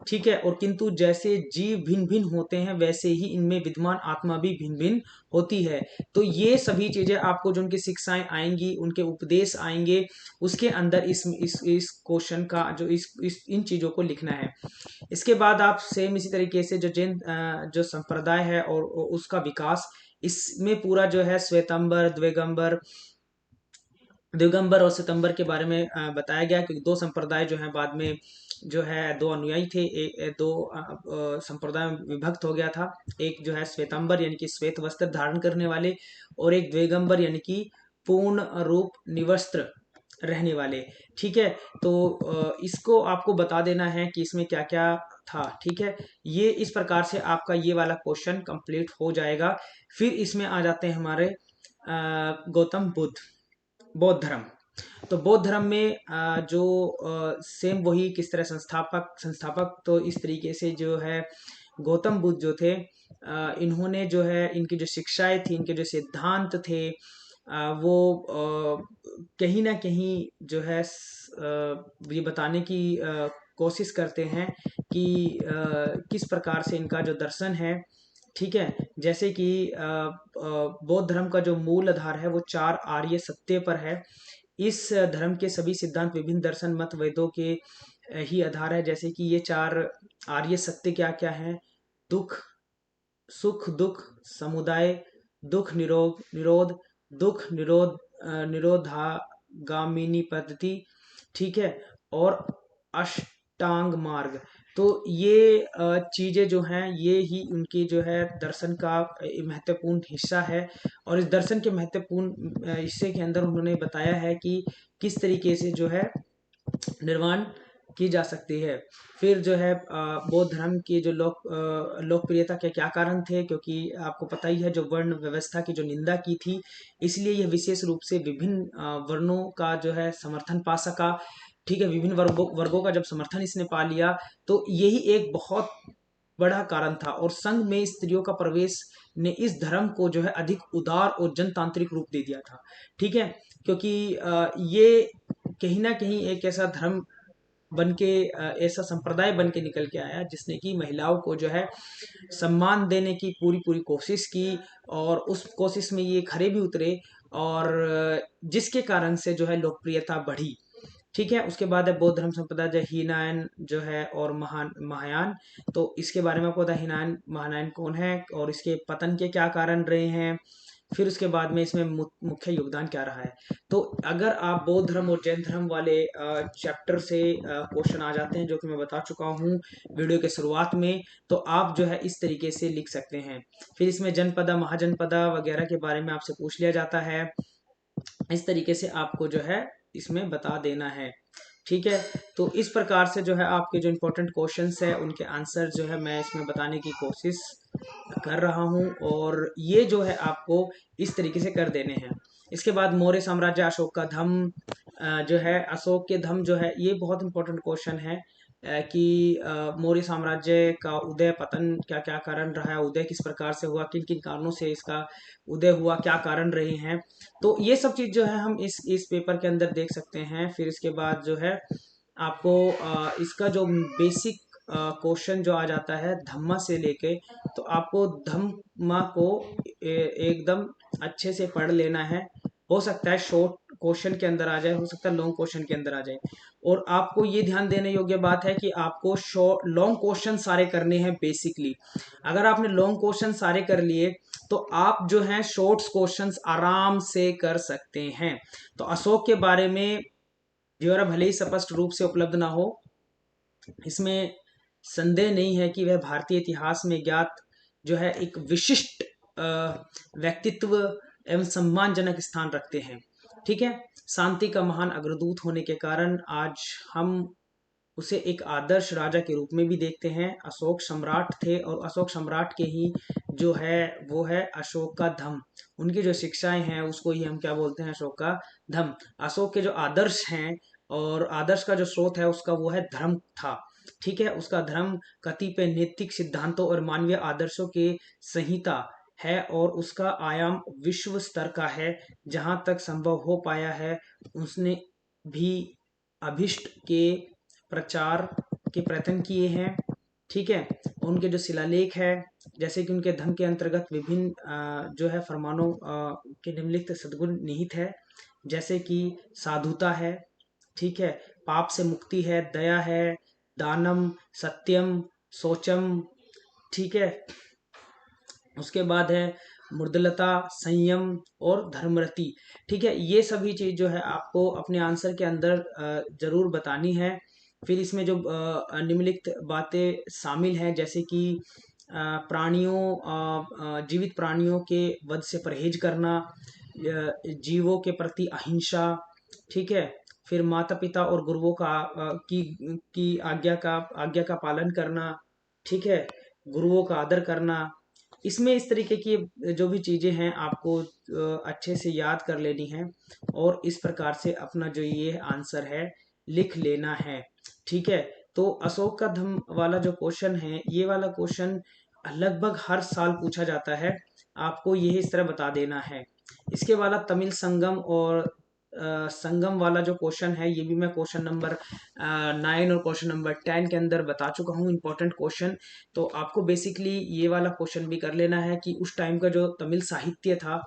ठीक है, और किंतु जैसे जीव भिन्न भिन्न होते हैं वैसे ही इनमें विद्यमान आत्मा भी भिन्न भिन्न होती है। तो ये सभी चीजें आपको जो उनकी शिक्षाएं आएंगी, उनके उपदेश आएंगे, उसके अंदर इस क्वेश्चन का जो इस इन चीजों को लिखना है। इसके बाद आप सेम इसी तरीके से जो जैन जो संप्रदाय है और उसका विकास, इसमें पूरा जो है श्वेतांबर दिगंबर और सितंबर के बारे में बताया गया कि दो संप्रदाय जो हैं बाद में जो है दो अनुयायी थे। दो संप्रदाय में विभक्त हो गया था। एक जो है श्वेतांबर यानी कि श्वेत वस्त्र धारण करने वाले, और एक द्विगंबर यानी कि पूर्ण रूप निवस्त्र रहने वाले। ठीक है, तो इसको आपको बता देना है कि इसमें क्या क्या था। ठीक है, ये इस प्रकार से आपका ये वाला क्वेश्चन कंप्लीट हो जाएगा। फिर इसमें आ जाते हैं हमारे गौतम बुद्ध, बौद्ध धर्म। तो बौद्ध धर्म में जो सेम वही किस तरह संस्थापक तो इस तरीके से जो है गौतम बुद्ध जो थे, इन्होंने जो है इनकी जो शिक्षाएं थी, इनके जो सिद्धांत थे, वो कहीं ना कहीं जो है ये बताने की कोशिश करते हैं कि किस प्रकार से इनका जो दर्शन है। ठीक है, जैसे कि बौद्ध धर्म का जो मूल आधार है वो चार आर्य सत्य पर है। इस धर्म के सभी सिद्धांत विभिन्न दर्शन मत वेदों के ही आधार है। जैसे कि ये चार आर्य सत्य क्या क्या है: दुख, सुख दुख समुदाय, दुख निरोध, दुख निरोधागामिनी पद्धति। ठीक है, और अष्टांग मार्ग। तो ये चीजें जो हैं ये ही उनकी जो है दर्शन का महत्वपूर्ण हिस्सा है। और इस दर्शन के महत्वपूर्ण हिस्से के अंदर उन्होंने बताया है कि किस तरीके से जो है निर्वाण की जा सकती है। फिर जो है बौद्ध धर्म की जो लोकप्रियता के क्या कारण थे, क्योंकि आपको पता ही है जो वर्ण व्यवस्था की जो निंदा की थी, इसलिए यह विशेष रूप से विभिन्न वर्णों का जो है समर्थन पा सका। ठीक है, विभिन्न वर्गों का जब समर्थन इसने पा लिया तो यही एक बहुत बड़ा कारण था। और संघ में स्त्रियों का प्रवेश ने इस धर्म को जो है अधिक उदार और जनतांत्रिक रूप दे दिया था। ठीक है, क्योंकि ये कहीं ना कहीं एक ऐसा धर्म बन के ऐसा संप्रदाय बन के निकल के आया जिसने कि महिलाओं को जो है सम्मान देने की पूरी पूरी कोशिश की, और उस कोशिश में ये खरे भी उतरे, और जिसके कारण से जो है लोकप्रियता बढ़ी। ठीक है, उसके बाद है बौद्ध धर्म संप्रदाय जो हीनायन जो है, और महायान। तो इसके बारे में आपको पता है हीनायन महायान कौन है और इसके पतन के क्या कारण रहे हैं, फिर उसके बाद में इसमें मुख्य योगदान क्या रहा है। तो अगर आप बौद्ध धर्म और जैन धर्म वाले चैप्टर से क्वेश्चन आ जाते हैं, जो कि मैं बता चुका हूँ वीडियो के शुरुआत में, तो आप जो है इस तरीके से लिख सकते हैं। फिर इसमें जनपदा महाजनपदा वगैरह के बारे में आपसे पूछ लिया जाता है। इस तरीके से आपको जो है इसमें बता देना है। ठीक है, तो इस प्रकार से जो है आपके जो इम्पोर्टेंट क्वेश्चंस है उनके आंसर जो है मैं इसमें बताने की कोशिश कर रहा हूँ, और ये जो है आपको इस तरीके से कर देने हैं। इसके बाद मौर्य साम्राज्य अशोक का धम्म जो है, अशोक के धम्म जो है, ये बहुत इंपॉर्टेंट क्वेश्चन है कि मौर्य साम्राज्य का उदय पतन क्या क्या कारण रहा है, उदय किस प्रकार से हुआ, किन किन कारणों से इसका उदय हुआ, क्या कारण रहे हैं। तो ये सब चीज जो है हम इस पेपर के अंदर देख सकते हैं। फिर इसके बाद जो है आपको इसका जो बेसिक क्वेश्चन जो आ जाता है धम्मा से लेके, तो आपको धम्मा को एकदम अच्छे से पढ़ लेना है। हो सकता है शॉर्ट क्वेश्चन के अंदर आ जाए, हो सकता है लॉन्ग क्वेश्चन के अंदर आ जाए। और आपको ये ध्यान देने योग्य बात है कि आपको शॉर्ट लॉन्ग क्वेश्चन सारे करने हैं बेसिकली। अगर आपने लॉन्ग क्वेश्चन सारे कर लिए तो आप जो हैं शॉर्ट्स क्वेश्चंस आराम से कर सकते हैं। तो अशोक के बारे में ब्यौरा भले ही स्पष्ट रूप से उपलब्ध ना हो, इसमें संदेह नहीं है कि वह भारतीय इतिहास में ज्ञात जो है एक विशिष्ट व्यक्तित्व एवं सम्मानजनक स्थान रखते हैं। ठीक है, शांति का महान अग्रदूत होने के कारण आज हम उसे एक आदर्श राजा के रूप में भी देखते हैं। अशोक सम्राट थे, और अशोक सम्राट के ही जो है वो है अशोक का धम्म। उनकी जो शिक्षाएं हैं उसको ही हम क्या बोलते हैं, अशोक का धम्म। अशोक के जो आदर्श हैं, और आदर्श का जो स्रोत है उसका वो है धर्म था। ठीक है, उसका धर्म कतिपय नैतिक सिद्धांतों और मानवीय आदर्शों के संहिता है, और उसका आयाम विश्व स्तर का है। जहां तक संभव हो पाया है उसने भी अभिष्ट के प्रचार के प्रयत्न किए हैं। ठीक है, उनके जो शिलालेख है, जैसे कि उनके धर्म के अंतर्गत विभिन्न जो है फरमानों के निम्नलिखित सद्गुण निहित है, जैसे कि साधुता है, ठीक है, पाप से मुक्ति है, दया है, दानम, सत्यम, सोचम, ठीक है, उसके बाद है मृदुलता, संयम और धर्मरति। ठीक है, ये सभी चीज जो है आपको अपने आंसर के अंदर जरूर बतानी है। फिर इसमें जो निम्नलिखित बातें शामिल हैं, जैसे कि प्राणियों जीवित प्राणियों के वध से परहेज करना, जीवों के प्रति अहिंसा, ठीक है, फिर माता पिता और गुरुओं का की आज्ञा का पालन करना, ठीक है, गुरुओं का आदर करना। इसमें इस तरीके की जो भी चीजें हैं आपको अच्छे से याद कर लेनी है, और इस प्रकार से अपना जो ये आंसर है लिख लेना है। ठीक है, तो अशोक का धम्म वाला जो क्वेश्चन है, ये वाला क्वेश्चन लगभग हर साल पूछा जाता है, आपको ये इस तरह बता देना है। इसके वाला तमिल संगम और संगम वाला जो क्वेश्चन है, ये भी मैं क्वेश्चन नंबर 9 और क्वेश्चन नंबर 10 के अंदर बता चुका हूँ इंपॉर्टेंट क्वेश्चन। तो आपको बेसिकली ये वाला क्वेश्चन भी कर लेना है कि उस टाइम का जो तमिल साहित्य था,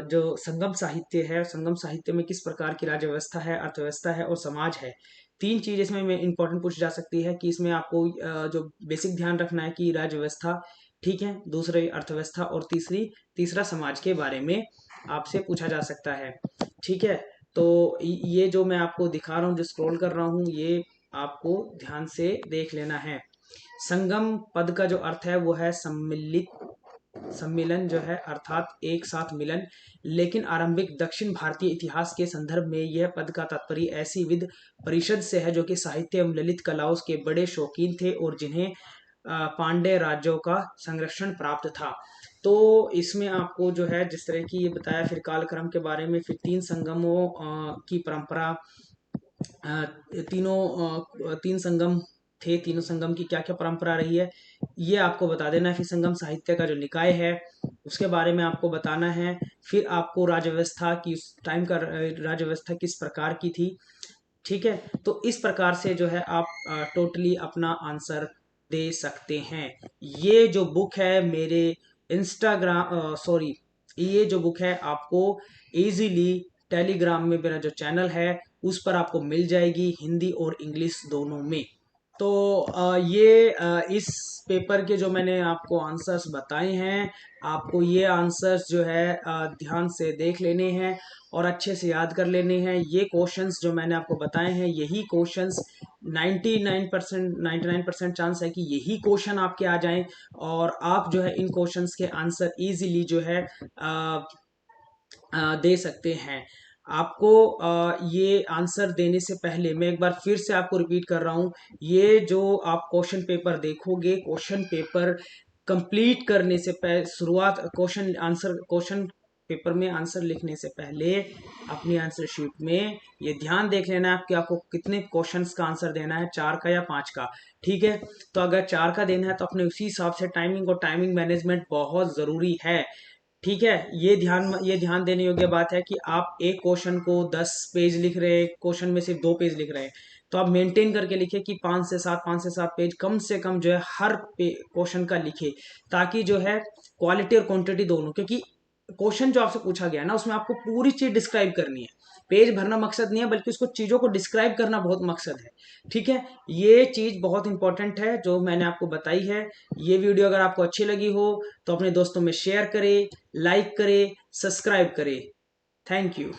जो संगम साहित्य है, संगम साहित्य में किस प्रकार की राज्य व्यवस्था है, अर्थव्यवस्था है और समाज है। तीन चीज इसमें इंपॉर्टेंट पूछी जा सकती है कि इसमें आपको जो बेसिक ध्यान रखना है कि राज्य व्यवस्था, ठीक है, दूसरी अर्थव्यवस्था, और तीसरा समाज के बारे में आपसे पूछा जा सकता है। ठीक है, तो ये जो मैं आपको दिखा रहा हूँ, जो स्क्रॉल कर रहा हूँ, ये आपको ध्यान से देख लेना है। संगम पद का जो अर्थ है वो है सम्मिलित, सम्मिलन जो है अर्थात एक साथ मिलन। लेकिन आरंभिक दक्षिण भारतीय इतिहास के संदर्भ में यह पद का तात्पर्य ऐसी विद परिषद से है जो कि साहित्य एवं ललित कलाओं के बड़े शौकीन थे और जिन्हें पांड्य राज्यों का संरक्षण प्राप्त था। तो इसमें आपको जो है जिस तरह की ये बताया, फिर कालक्रम के बारे में, फिर तीन संगमों की परंपरा, तीन संगम थे, तीनों संगम की क्या क्या परंपरा रही है, ये आपको बता देना है। फिर संगम साहित्य का जो निकाय है उसके बारे में आपको बताना है। फिर आपको राज्य व्यवस्था की, उस टाइम का राज्य व्यवस्था किस प्रकार की थी, ठीक है, तो इस प्रकार से जो है आप टोटली अपना आंसर दे सकते हैं। ये जो बुक है मेरे इंस्टाग्राम सॉरी ये जो बुक है आपको इजीली टेलीग्राम में मेरा जो चैनल है उस पर आपको मिल जाएगी, हिंदी और इंग्लिश दोनों में। तो इस पेपर के जो मैंने आपको आंसर्स बताए हैं, आपको ये आंसर्स जो है ध्यान से देख लेने हैं और अच्छे से याद कर लेने हैं। ये क्वेश्चंस जो मैंने आपको बताए हैं, यही क्वेश्चंस 99% चांस है कि यही क्वेश्चन आपके आ जाएं और आप जो है इन क्वेश्चंस के आंसर इजीली जो है दे सकते हैं। आपको ये आंसर देने से पहले मैं एक बार फिर से आपको रिपीट कर रहा हूं, ये जो आप क्वेश्चन पेपर देखोगे, क्वेश्चन पेपर कंप्लीट करने से पहले शुरुआत क्वेश्चन पेपर में आंसर लिखने से पहले अपनी आंसर शीट में ये ध्यान देख लेना है कि आपको कितने क्वेश्चंस का आंसर देना है, 4 का या 5 का। ठीक है, तो अगर 4 का देना है तो अपने उसी हिसाब से टाइमिंग और टाइमिंग मैनेजमेंट बहुत जरूरी है। ठीक है, ये ध्यान देने योग्य बात है कि आप एक क्वेश्चन को 10 पेज लिख रहे हैं, क्वेश्चन में सिर्फ 2 पेज लिख रहे हैं, तो आप मेंटेन करके लिखे कि 5 से 7 पेज कम से कम जो है हर क्वेश्चन का लिखे, ताकि जो है क्वालिटी और क्वांटिटी दोनों, क्योंकि क्वेश्चन जो आपसे पूछा गया है ना उसमें आपको पूरी चीज डिस्क्राइब करनी है। पेज भरना मकसद नहीं है, बल्कि उसको चीजों को डिस्क्राइब करना बहुत मकसद है। ठीक है, ये चीज बहुत इंपॉर्टेंट है जो मैंने आपको बताई है। ये वीडियो अगर आपको अच्छी लगी हो तो अपने दोस्तों में शेयर करें, लाइक करें, सब्सक्राइब करें। Thank you.